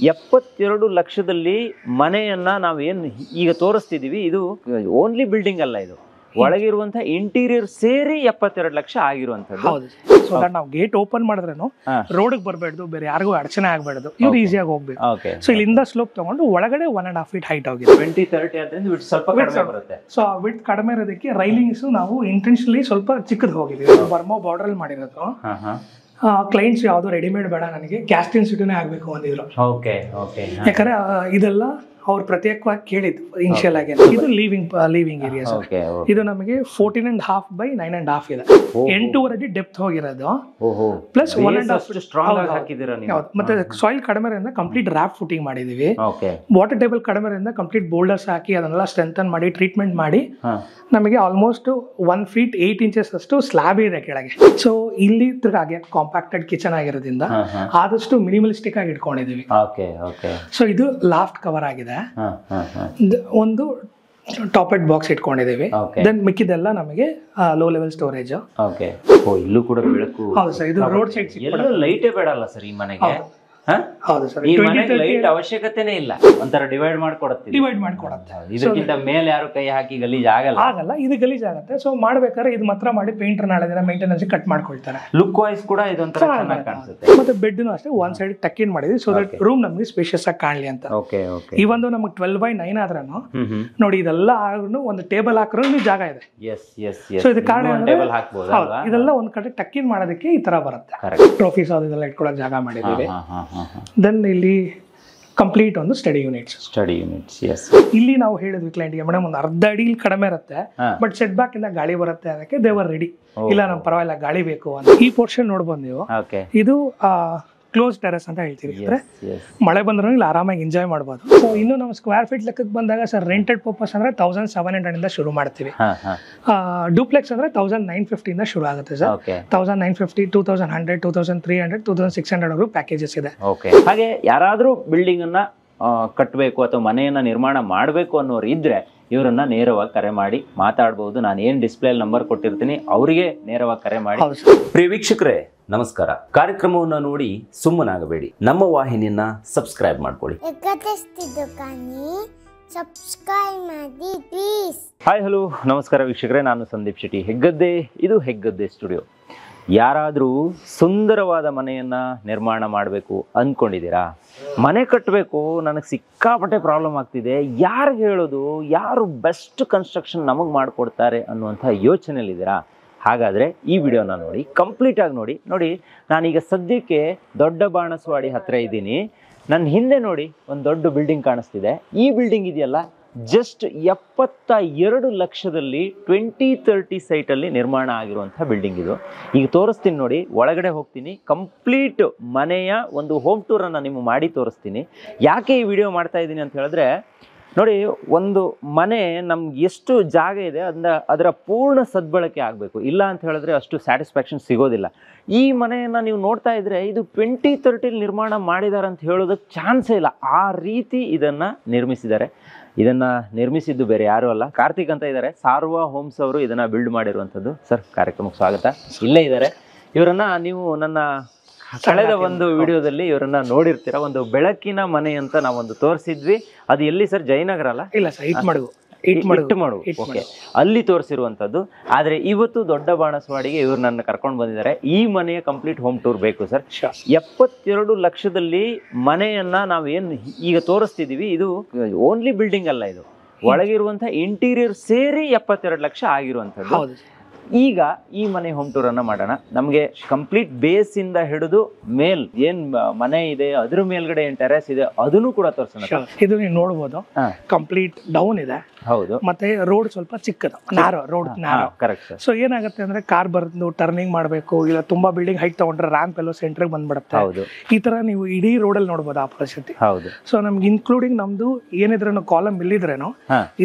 72 ಲಕ್ಷದಲ್ಲಿ ಮನೆಯನ್ನ ನಾವೇನು ಈಗ ತೋರಿಸ್ತಿದೀವಿ, ಇದು ಓನ್ಲಿ ಬಿಲ್ಡಿಂಗ್ ಅಲ್ಲ, ಇದು ಒಳಗಿರುವಂತ ಇಂಟೀರಿಯರ್ ಸೇರಿ 72 ಲಕ್ಷ ಆಗಿರುವಂತದ್ದು. ಸೊ ದಟ್ ನಾವು ಗೇಟ್ ಓಪನ್ ಮಾಡಿದ್ರೇನು ರೋಡ್ ಬರಬೇಡ್ದು, ಬೇರೆ ಯಾರಿಗೂ ಅಡಚಣೆ ಆಗ್ಬೇಡ್ದು, ಇವ್ರು ಈಸಿಯಾಗಿ ಹೋಗ್ಬೇಕು. ಸೊ ಇಲ್ಲಿಂದ ಸ್ಲೋಪ್ ತಗೊಂಡು ಒಳಗಡೆ 1.5 feet ಹೈಟ್ ಆಗಿದೆ. 20-30 ಆದ್ರಿಂದ ಸ್ವಲ್ಪ ಕಡಿಮೆ ಬರುತ್ತೆ. ಸೊ ವಿಡ್ತ್ ಕಡಿಮೆ ಇರೋದಕ್ಕೆ ರೈಲಿಂಗ್ಸ್ ನಾವು ಇಂಟೆನ್ಷನಲಿ ಸ್ವಲ್ಪ ಚಿಕ್ಕದು ಹೋಗಿದ್ವಿ. ಬರ್ಮಾ ಬಾರ್ಡರ್ ಅಲ್ಲಿ ಮಾಡಿರೋದು. ಕ್ಲೈಂಟ್ಸ್ ಯಾವ್ದು ರೆಡಿಮೇಡ್ ಬೇಡ, ನನಗೆ ಕ್ಯಾಸ್ಟ್ ಇನ್ ಸಿಟಿನೇ ಆಗ್ಬೇಕು ಅಂದಿದ್ರು. ಯಾಕಂದ್ರೆ ಇದೆಲ್ಲ ಅವ್ರು ಪ್ರತ್ಯೇಕವಾಗಿ ಕೇಳಿದ್ರು ಇನಿಷಿಯಲ್ ಆಗಿ. ಇದು ಲೀವಿಂಗ್ ಏರಿಯಾಸ್. ಇದು ನಮಗೆ 14.5 by 9.5 ಇದೆ. 8.5 ಅಡಿ ಡೆಪ್ತ್ ಹೋಗಿರೋದು. ಪ್ಲಸ್ 1.5 ಮತ್ತೆ ಸಾಯಿಲ್ ಕಡಿಮೆ ಇರೋದ್ರಿಂದ ಕಂಪ್ಲೀಟ್ ರ್ಯಾಪ್ ಫುಟಿಂಗ್ ಮಾಡಿದೀವಿ. ವಾಟರ್ ಟೇಬಲ್ ಕಡಿಮೆ ಇರೋದ್ರಿಂದ ಕಂಪ್ಲೀಟ್ ಬೋಲ್ಡರ್ಸ್ ಹಾಕಿ ಅದನ್ನೆಲ್ಲ ಸ್ಟ್ರೆಂಥನ್ ಮಾಡಿ ಟ್ರೀಟ್ಮೆಂಟ್ ಮಾಡಿ ನಮಗೆ ಆಲ್ಮೋಸ್ಟ್ 1 feet 8 inches ಅಷ್ಟು ಸ್ಲ್ಯಾಬ್ ಇದೆ ಕೆಳಗೆ. ಸೊ ಇಲ್ಲಿ ಹಾಗೆ ಕಾಂಪ್ಯಾಕ್ಟೆಡ್ ಕಿಚನ್ ಆಗಿರೋದ್ರಿಂದ ಆದಷ್ಟು ಮಿನಿಮಲಿಸ್ಟಿಕ್ ಆಗಿ ಇಟ್ಕೊಂಡಿದೀವಿ. ಸೊ ಇದು ಲಾಫ್ಟ್ ಕವರ್ ಆಗಿದೆ. ಒಂದು ಟಾಪ್ ಹೆಡ್ ಬಾಕ್ಸ್ ಇಟ್ಕೊಂಡಿದೀವಿ. ದೆನ್ ಮಿಕ್ಕಿದೆಲ್ಲ ನಮಗೆ ಲೋ ಲೆವೆಲ್ ಸ್ಟೋರೇಜ್. ಇಲ್ಲೂ ಕೂಡ ಬೆಳಕು. ಹೌದು ಸರ್, ಇದು ರೋಡ್ ಸೈಡ್ ಲೈಟೇ ಬೇಡಲ್ಲ ಸರ್ ಈ ಮನೆಗೆ. ಹೌದು ಸರ್, ಲೈಟ್ ಅವಶ್ಯಕತೆನೇ ಇಲ್ಲ. ಒಂಥರ ಡಿವೈಡ್ ಮಾಡ್ಕೊಡುತ್ತೆ. ಇದಕ್ಕಿಂತ ಮೇಲೆ ಯಾರು ಕೈ ಹಾಕಿ ಗಲೀಜ್ ಆಗಲ್ಲ. ಇದು ಗಲೀಜ್ ಆಗುತ್ತೆ. ಸೊ ಮಾಡ್ಬೇಕಾದ್ರೆ ಇದು ಮಾತ್ರ ಮಾಡಿ ಪೇಂಟರ್ ನಾಳೆ ದಿನ ಮೇಂಟೆನೆನ್ಸ್ ಕಟ್ ಮಾಡ್ಕೊಳ್ತಾರೆ. ಲುಕ್ ವೈಸ್ ಕೂಡ ಇದೊಂಥರ ಚೆನ್ನಾಗಿ ಕಾಣಿಸುತ್ತೆ. ಮತ್ತೆ ಬೆಡ್ ಅಷ್ಟೇ ಒನ್ ಸೈಡ್ ಟಕ್ಕಿನ್ ಮಾಡಿದ್ವಿ, ಸೊ ದಟ್ ರೂಮ್ ನಮಗೆ ಸ್ಪೇಷಿಯಸ್ ಆಗಿ ಕಾಣಲಿ ಅಂತ. ಈ ಒಂದು ನಮಗೆ 12 by 9 ಆದ್ರೂ ನೋಡಿ, ಇದೆಲ್ಲ ಆದ್ರೂ ಒಂದು ಟೇಬಲ್ ಹಾಕ್ರೂ ಜಾಗ ಇದೆ. ಸೊ ಇದು ಕಾರಣ ಇದೆಲ್ಲ ಒಂದ್ ಕಡೆ ಟಕ್ಕಿನ್ ಮಾಡೋದಕ್ಕೆ ಈ ತರ ಬರುತ್ತೆ. ಟ್ರೋಫೀಸ್ ಅದೆಲ್ಲ ಇಟ್ಕೊಳ್ಳೋಕೆ ಜಾಗ ಮಾಡಿದೀವಿ. ದೆನ್ ಇಲ್ಲಿ ಕಂಪ್ಲೀಟ್ ಒಂದು ಸ್ಟಡಿ ಯೂನಿಟ್ಸ್. ಇಲ್ಲಿ ನಾವು ಹೇಳಿದ್ವಿ ಕ್ಲೈಂಟ್ಗೆ, ಮೇಡಮ್ ಒಂದು ಅರ್ಧ ಅಡಿ ಕಡಿಮೆ ಇರುತ್ತೆ, ಬಟ್ ಸೆಟ್ ಬ್ಯಾಕ್ ಇಂದ ಗಾಳಿ ಬರುತ್ತೆ, ಅದಕ್ಕೆ ದೇವರ್ ರೆಡಿ. ಇಲ್ಲ ನಮ್ ಪರವಾಗಿಲ್ಲ ಗಾಳಿ ಬೇಕು ಅಂತ. ಈ ಪೋರ್ಷನ್ ನೋಡ್ಬೋದು ನೀವು. ಇದು ಕ್ಲೋಸ್ ಟೆರೆಸ್ ಅಂತ ಹೇಳ್ತೀವಿ. ಅಂದ್ರೆ ಮಳೆ ಬಂದ್ರೂ ಇಲ್ಲಿ ಆರಾಮಾಗಿ ಎಂಜಾಯ್ ಮಾಡಬಹುದು. ಸೊ ಇನ್ನು ನಾವು ಸ್ಕ್ವೇರ್ ಫೀಟ್ ಲೆಕ್ಕಕ್ಕೆ ಬಂದಾಗ ಸರ್ ರೆಂಟೆಡ್ ಪರ್ಪಸ್ ಅಂದ್ರೆ 1700 ಇಂದ ಶುರು ಮಾಡ್ತೀವಿ. ಡೂಪ್ಲೆಕ್ಸ್ ಅಂದ್ರೆ 1950 ಇಂದ ಶುರು ಆಗುತ್ತೆ ಸರ್. 1950, 2100, 2300, 2600 ವರೆಗೂ ಪ್ಯಾಕೇಜಸ್ ಇದೆ. ಹಾಗೆ ಯಾರಾದ್ರೂ ಬಿಲ್ಡಿಂಗ್ ಅನ್ನ ಕಟ್ಟಬೇಕು ಅಥವಾ ಮನೆಯನ್ನ ನಿರ್ಮಾಣ ಮಾಡಬೇಕು ಅನ್ನೋರು ಇದ್ರೆ ಇವರನ್ನ ನೇರವಾಗಿ ಕರೆ ಮಾಡಿ ಮಾತಾಡಬಹುದು. ನಾನು ಏನ್ ಡಿಸ್ಪ್ಲೇ ನಂಬರ್ ಕೊಟ್ಟಿರ್ತೀನಿ ಅವರಿಗೆ ನೇರವಾಗಿ ಕರೆ ಮಾಡಿ. ಪ್ರಿಯ ವೀಕ್ಷಕರೇ ನಮಸ್ಕಾರ. ಕಾರ್ಯಕ್ರಮವನ್ನು ನೋಡಿ ಸುಮ್ಮನಾಗಬೇಡಿ, ನಮ್ಮ ವಾಹಿನಿಯನ್ನ ಸಬ್ಸ್ಕ್ರೈಬ್ ಮಾಡ್ಕೊಳ್ಳಿ. ಹಾಯ್ ಹಲೋ ನಮಸ್ಕಾರ ವೀಕ್ಷಕರೇ, ನಾನು ಸಂದೀಪ್ ಶೆಟ್ಟಿ, ಹೆಗ್ಗದ್ದೆ. ಇದು ಹೆಗ್ಗದ್ದೆ ಸ್ಟುಡಿಯೋ. ಯಾರಾದರೂ ಸುಂದರವಾದ ಮನೆಯನ್ನ ನಿರ್ಮಾಣ ಮಾಡಬೇಕು ಅಂದ್ಕೊಂಡಿದ್ದೀರಾ? ಮನೆ ಕಟ್ಟಬೇಕು, ನನಗೆ ಸಿಕ್ಕಾಪಟ್ಟೆ ಪ್ರಾಬ್ಲಮ್ ಆಗ್ತಿದೆ, ಯಾರಿಗೆ ಹೇಳೋದು, ಯಾರು ಬೆಸ್ಟ್ ಕನ್ಸ್ಟ್ರಕ್ಷನ್ ನಮಗೆ ಮಾಡಿಕೊಡ್ತಾರೆ ಅನ್ನುವಂಥ ಯೋಚನೆಯಲ್ಲಿದ್ದೀರಾ? ಹಾಗಾದರೆ ಈ ವಿಡಿಯೋನ ನೋಡಿ, ಕಂಪ್ಲೀಟಾಗಿ ನೋಡಿ. ನಾನೀಗ ಸದ್ಯಕ್ಕೆ ದೊಡ್ಡ ಬಾಣಸವಾಡಿ ಹತ್ತಿರ ಇದ್ದೀನಿ. ನನ್ನ ಹಿಂದೆ ನೋಡಿ ಒಂದು ದೊಡ್ಡ ಬಿಲ್ಡಿಂಗ್ ಕಾಣಿಸ್ತಿದೆ. ಈ ಬಿಲ್ಡಿಂಗ್ ಇದೆಯಲ್ಲ, ಜಸ್ಟ್ 72 ಲಕ್ಷದಲ್ಲಿ 2030 ಸೈಟಲ್ಲಿ ನಿರ್ಮಾಣ ಆಗಿರುವಂಥ ಬಿಲ್ಡಿಂಗ್ ಇದು. ಈಗ ತೋರಿಸ್ತೀನಿ ನೋಡಿ, ಒಳಗಡೆ ಹೋಗ್ತೀನಿ, ಕಂಪ್ಲೀಟ್ ಮನೆಯ ಒಂದು ಹೋಮ್ ಟೂರನ್ನು ನಿಮಗೆ ಮಾಡಿ ತೋರಿಸ್ತೀನಿ. ಯಾಕೆ ಈ ವಿಡಿಯೋ ಮಾಡ್ತಾ ಇದ್ದೀನಿ ಅಂತ ಹೇಳಿದ್ರೆ, ನೋಡಿ, ಒಂದು ಮನೆ ನಮ್ಗೆ ಎಷ್ಟು ಜಾಗ ಇದೆ ಅದರ ಪೂರ್ಣ ಸದ್ಬಳಕೆ ಆಗಬೇಕು. ಇಲ್ಲ ಅಂತ ಹೇಳಿದ್ರೆ ಅಷ್ಟು ಸ್ಯಾಟಿಸ್ಫ್ಯಾಕ್ಷನ್ ಸಿಗೋದಿಲ್ಲ. ಈ ಮನೆಯನ್ನು ನೀವು ನೋಡ್ತಾ ಇದ್ರೆ ಇದು 2030 ನಿರ್ಮಾಣ ಮಾಡಿದ್ದಾರೆ ಅಂತ ಹೇಳೋದಕ್ಕೆ ಚಾನ್ಸೇ ಇಲ್ಲ. ಆ ರೀತಿ ಇದನ್ನು ನಿರ್ಮಿಸಿದ್ದಾರೆ. ಇದನ್ನು ನಿರ್ಮಿಸಿದ್ದು ಬೇರೆ ಯಾರು ಅಲ್ಲ, ಕಾರ್ತಿಕ್ ಅಂತ ಇದ್ದಾರೆ, ಸಾರ್ವಾ ಹೋಮ್ಸ್ ಅವರು ಇದನ್ನು ಬಿಲ್ಡ್ ಮಾಡಿರುವಂಥದ್ದು. ಸರ್, ಕಾರ್ಯಕ್ರಮಕ್ಕೆ ಸ್ವಾಗತ. ಇಲ್ಲೇ ಇದ್ದಾರೆ. ಇವರನ್ನು ನೀವು ನನ್ನ ಕಳೆದ ಒಂದು ವಿಡಿಯೋದಲ್ಲಿ ಇವರನ್ನ ನೋಡಿರ್ತೀರ. ಒಂದು ಬೆಳಕಿನ ಮನೆ ಅಂತ ನಾವೊಂದು ತೋರಿಸಿದ್ವಿ. ಅದು ಎಲ್ಲಿ ಸರ್? ಜಯನಗರ ಅಲ್ಲ? ಇಲ್ಲ ಸರ್, ಓಕೆ, ಅಲ್ಲಿ ತೋರಿಸಿರುವಂಥದ್ದು. ಆದರೆ ಇವತ್ತು ದೊಡ್ಡ ಬಾಣಸವಾಡಿಗೆ ಇವ್ರು ನನ್ನ ಕರ್ಕೊಂಡು ಬಂದಿದ್ದಾರೆ. ಈ ಮನೆಯ ಕಂಪ್ಲೀಟ್ ಹೋಮ್ ಟೂರ್ ಬೇಕು ಸರ್. 72 ಲಕ್ಷದಲ್ಲಿ ಮನೆಯನ್ನ ನಾವೇನು ಈಗ ತೋರಿಸ್ತಿದೀವಿ, ಇದು ಓನ್ಲಿ ಬಿಲ್ಡಿಂಗ್ ಅಲ್ಲ, ಇದು ಒಳಗಿರುವಂಥ ಇಂಟೀರಿಯರ್ ಸೇರಿ 72 ಲಕ್ಷ ಆಗಿರುವಂಥದ್ದು. ಈಗ ಈ ಮನೆ ಹೋಮ್ ಟೂರ್ ಅನ್ನ ಮಾಡೋಣ. ನಮಗೆ ಕಂಪ್ಲೀಟ್ ಬೇಸ್ ಇಂದ ಹಿಡಿದು ಮೇಲ್ ಏನ್ ಮನೆ ಇದೆ, ಅದ್ರ ಮೇಲ್ಗಡೆ ಏನ್ ಟೆರೆಸ್ ಇದೆ ಅದನ್ನು ಕೂಡ ತೋರಿಸೋಣ. ಇದು ನೀವು ನೋಡಬಹುದು, ಕಂಪ್ಲೀಟ್ ಡೌನ್ ಇದೆ. ಹೌದು. ಮತ್ತೆ ರೋಡ್ ಸ್ವಲ್ಪ ಚಿಕ್ಕದು, ರೋಡ್ ಕರೆಕ್ಟ್. ಸೊ ಏನಾಗುತ್ತೆ ಅಂದ್ರೆ ಕಾರ್ ಬಂದು ಟರ್ನಿಂಗ್ ಮಾಡಬೇಕು, ಇಲ್ಲ ತುಂಬಾ ಬಿಲ್ಡಿಂಗ್ ಹೈಟ್ ತಗೊಂಡ್ರೆ ರ್ಯಾಂಪ್ ಎಲ್ಲೋ ಸೆಂಟ್ರಿಗೆ ಬಂದ್ಬಿಡುತ್ತೆ. ಹೌದು. ಈ ತರ ನೀವು ಇಡೀ ರೋಡ್ ಅಲ್ಲಿ ನೋಡಬಹುದು ಆ ಪರಿಸ್ಥಿತಿ. ಹೌದು. ಸೊ ನಮ್ಗೆ ಇನ್ಕ್ಲೂಡಿಂಗ್ ನಮ್ದು ಏನಿದ್ರೂ ಕಾಲಮ್ ಇಲ್ಲಿದ್ರೇನು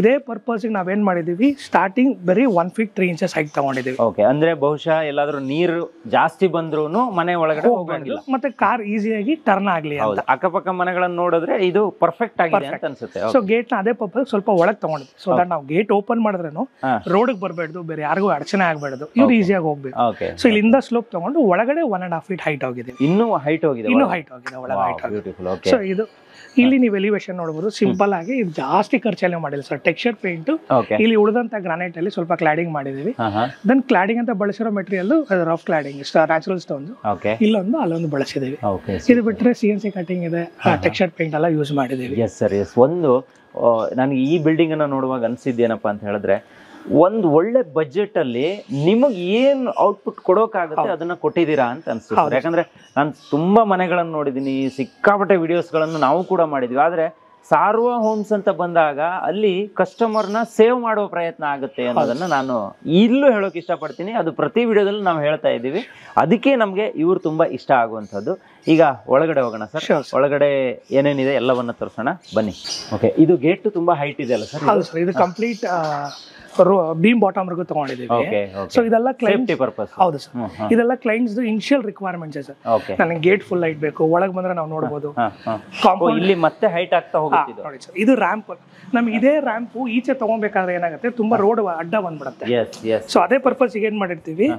ಇದೇ ಪರ್ಪಸ್ ನಾವೇನ್ ಮಾಡಿದೀವಿ, ಸ್ಟಾರ್ಟಿಂಗ್ ಬರೀ 1 feet 3 inches ಹೈಟ್ ತಗೊಂಡಿದೀವಿ. ಓಕೆ, ಅಂದ್ರೆ ಬಹುಶಃ ಎಲ್ಲಾದ್ರೂ ನೀರು ಜಾಸ್ತಿ ಬಂದ್ರು ಮನೆ ಒಳಗಡೆ ಹೋಗಂಗಿಲ್ಲ, ಮತ್ತೆ ಕಾರ್ ಈಸಿಯಾಗಿ ಟರ್ನ್ ಆಗ್ಲಿ ಅಂತ. ಅಕ್ಕಪಕ್ಕ ಮನೆಗಳನ್ನ ನೋಡಿದ್ರೆ ಇದು ಪರ್ಫೆಕ್ಟ್ ಆಗಿದೆ ಅಂತ ಅನ್ಸುತ್ತೆ. ಸೊ ಗೇಟ್ ನ ಅದೇ ಪರ್ಪಸ್ ಸ್ವಲ್ಪ ಒಳಗೆ ತಗೊಂಡಿದ್ವಿ. ಸೊ ದಟ್ ನಾವು ಗೇಟ್ ಓಪನ್ ಮಾಡಿದ್ರೇನು ರೋಡ್ ಬರಬೇಡ್ದು, ಬೇರೆ ಯಾರಿಗೂ ಅಡಚಣೆ ಆಗ್ಬೇಡ್ದು, ಇವ್ರು ಈಸಿಯಾಗಿ ಹೋಗ್ಬೇಕು. ಸೊ ಇಲ್ಲಿಂದ ಸ್ಲೋಪ್ ತಗೊಂಡು ಒಳಗಡೆ 1.5 feet ಹೈಟ್ ಹೋಗಿದೆ. ಇನ್ನೂ ಹೈಟ್ ಹೋಗಿದೆ ಒಳಗೆ ಹೈಟ್ ಹೋಗಿದೆ. ಸೊ ಇದು ಇಲ್ಲಿ ನೀವು ಎಲಿವೇಶನ್ ನೋಡಬಹುದು, ಸಿಂಪಲ್ ಆಗಿ ಇದು ಜಾಸ್ತಿ ಖರ್ಚಲ್ಲಿ ಮಾಡಿಲ್ಲ ಸರ್. ಟೆಕ್ಸ್ಚರ್ ಪೇಂಟ್ ಇಲ್ಲಿ ಉಳಿದಂತ ಗ್ರಾನೈಟ್ ಅಲ್ಲಿ ಸ್ವಲ್ಪ ಕ್ಲಾಡಿಂಗ್ ಮಾಡಿದೀವಿ. ದೆನ್ ಕ್ಲಾಡಿಂಗ್ ಅಂತ ಬಳಸಿರೋ material rough cladding natural stone, ಇಲ್ಲೊಂದು ಅಲ್ಲೊಂದು ಬಳಸಿದೀವಿ. ಇದು ಬಿಟ್ರೆ CNC ಕಟಿಂಗ್ ಇದೆ, ಟೆಕ್ಸ್ಚರ್ ಪೇಂಟ್ ಎಲ್ಲ ಯೂಸ್ ಮಾಡಿದೀವಿ. Yes sir, yes. ಒಂದು ನನಗೆ ಈ ಬಿಲ್ಡಿಂಗ್ ಅನ್ನ ನೋಡುವಾಗ ಅನ್ಸಿದ್ದೇನಪ್ಪ ಅಂತ ಹೇಳಿದ್ರೆ, ಒಂದು ಒಳ್ಳೆ ಬಜೆಟ್ ಅಲ್ಲಿ ನಿಮಗೆ ಏನ್ ಔಟ್ಪುಟ್ ಕೊಡೋಕಾಗುತ್ತೆ ಅದನ್ನ ಕೊಟ್ಟಿದ್ದೀರಾ ಅಂತ ಅನ್ಸುತ್ತೆ. ಯಾಕಂದ್ರೆ ನಾನು ತುಂಬಾ ಮನೆಗಳನ್ನು ನೋಡಿದೀನಿ, ಸಿಕ್ಕಾಪಟ್ಟೆ ವಿಡಿಯೋಸ್ಗಳನ್ನು ನಾವು ಕೂಡ ಮಾಡಿದ್ವಿ. ಆದ್ರೆ ಸಾರ್ವ ಹೋಮ್ಸ್ ಅಂತ ಬಂದಾಗ ಅಲ್ಲಿ ಕಸ್ಟಮರ್ನ ಸೇವ್ ಮಾಡುವ ಪ್ರಯತ್ನ ಆಗುತ್ತೆ ಅನ್ನೋದನ್ನ ನಾನು ಇಲ್ಲೂ ಹೇಳೋಕೆ ಇಷ್ಟಪಡ್ತೀನಿ. ಅದು ಪ್ರತಿ ವಿಡಿಯೋದಲ್ಲಿ ನಾವು ಹೇಳ್ತಾ ಇದ್ದೀವಿ. ಅದಕ್ಕೆ ನಮ್ಗೆ ಇವ್ರು ತುಂಬಾ ಇಷ್ಟ ಆಗುವಂಥದ್ದು. ಈಗ ಒಳಗಡೆ ಹೋಗೋಣ ಸರ್. ಒಳಗಡೆ ಏನೇನಿದೆ ಎಲ್ಲವನ್ನ ತೋರಿಸೋಣ ಬನ್ನಿ. ಓಕೆ, ಇದು ಗೇಟ್ ತುಂಬಾ ಹೈಟ್ ಇದೆ ಅಲ್ಲ ಸರ್? ಹೌದು ಸರ್, ಇದು ಕಂಪ್ಲೀಟ್ ಬೀಮ್ ಬಾಟಮ್ ವರ್ಗು ತಗೊಂಡಿದ್ದೀವಿ. ಸೊ ಇದೆಲ್ಲ ಕ್ಲೈಂಟ್ ಪರ್ಪಸ್. ಹೌದು ಸರ್, ಇದೆಲ್ಲ ಕ್ಲೈಂಟ್ಸ್ ಇನಿಷಿಯಲ್ ರಿಕ್ವೈರ್ಮೆಂಟ್ಸ್ ಸರ್. ನನಗೆ ಗೇಟ್ ಫುಲ್ ಹೈಟ್ ಬೇಕು, ಒಳಗೆ ಬಂದ್ರೆ ನಾವು ನೋಡಬಹುದು. ಇಲ್ಲಿ ಮತ್ತೆ ಹೈಟ್ ಆಗ್ತಾ ಹೋಗುತ್ತೆ ನೋಡಿ ಸರ್. ಇದು ರ್ಯಾಂಪ್. ನಮ್ಗೆ ಇದೇ ರ್ಯಾಂಪ್ ಈಚೆ ತಗೊಬೇಕಾದ್ರೆ ಏನಾಗುತ್ತೆ, ತುಂಬಾ ರೋಡ್ ಅಡ್ಡ ಬಂದ್ಬಿಡುತ್ತೆ. ಸೊ ಅದೇ ಪರ್ಪಸ್ ಏನ್ ಮಾಡಿರ್ತೀವಿ,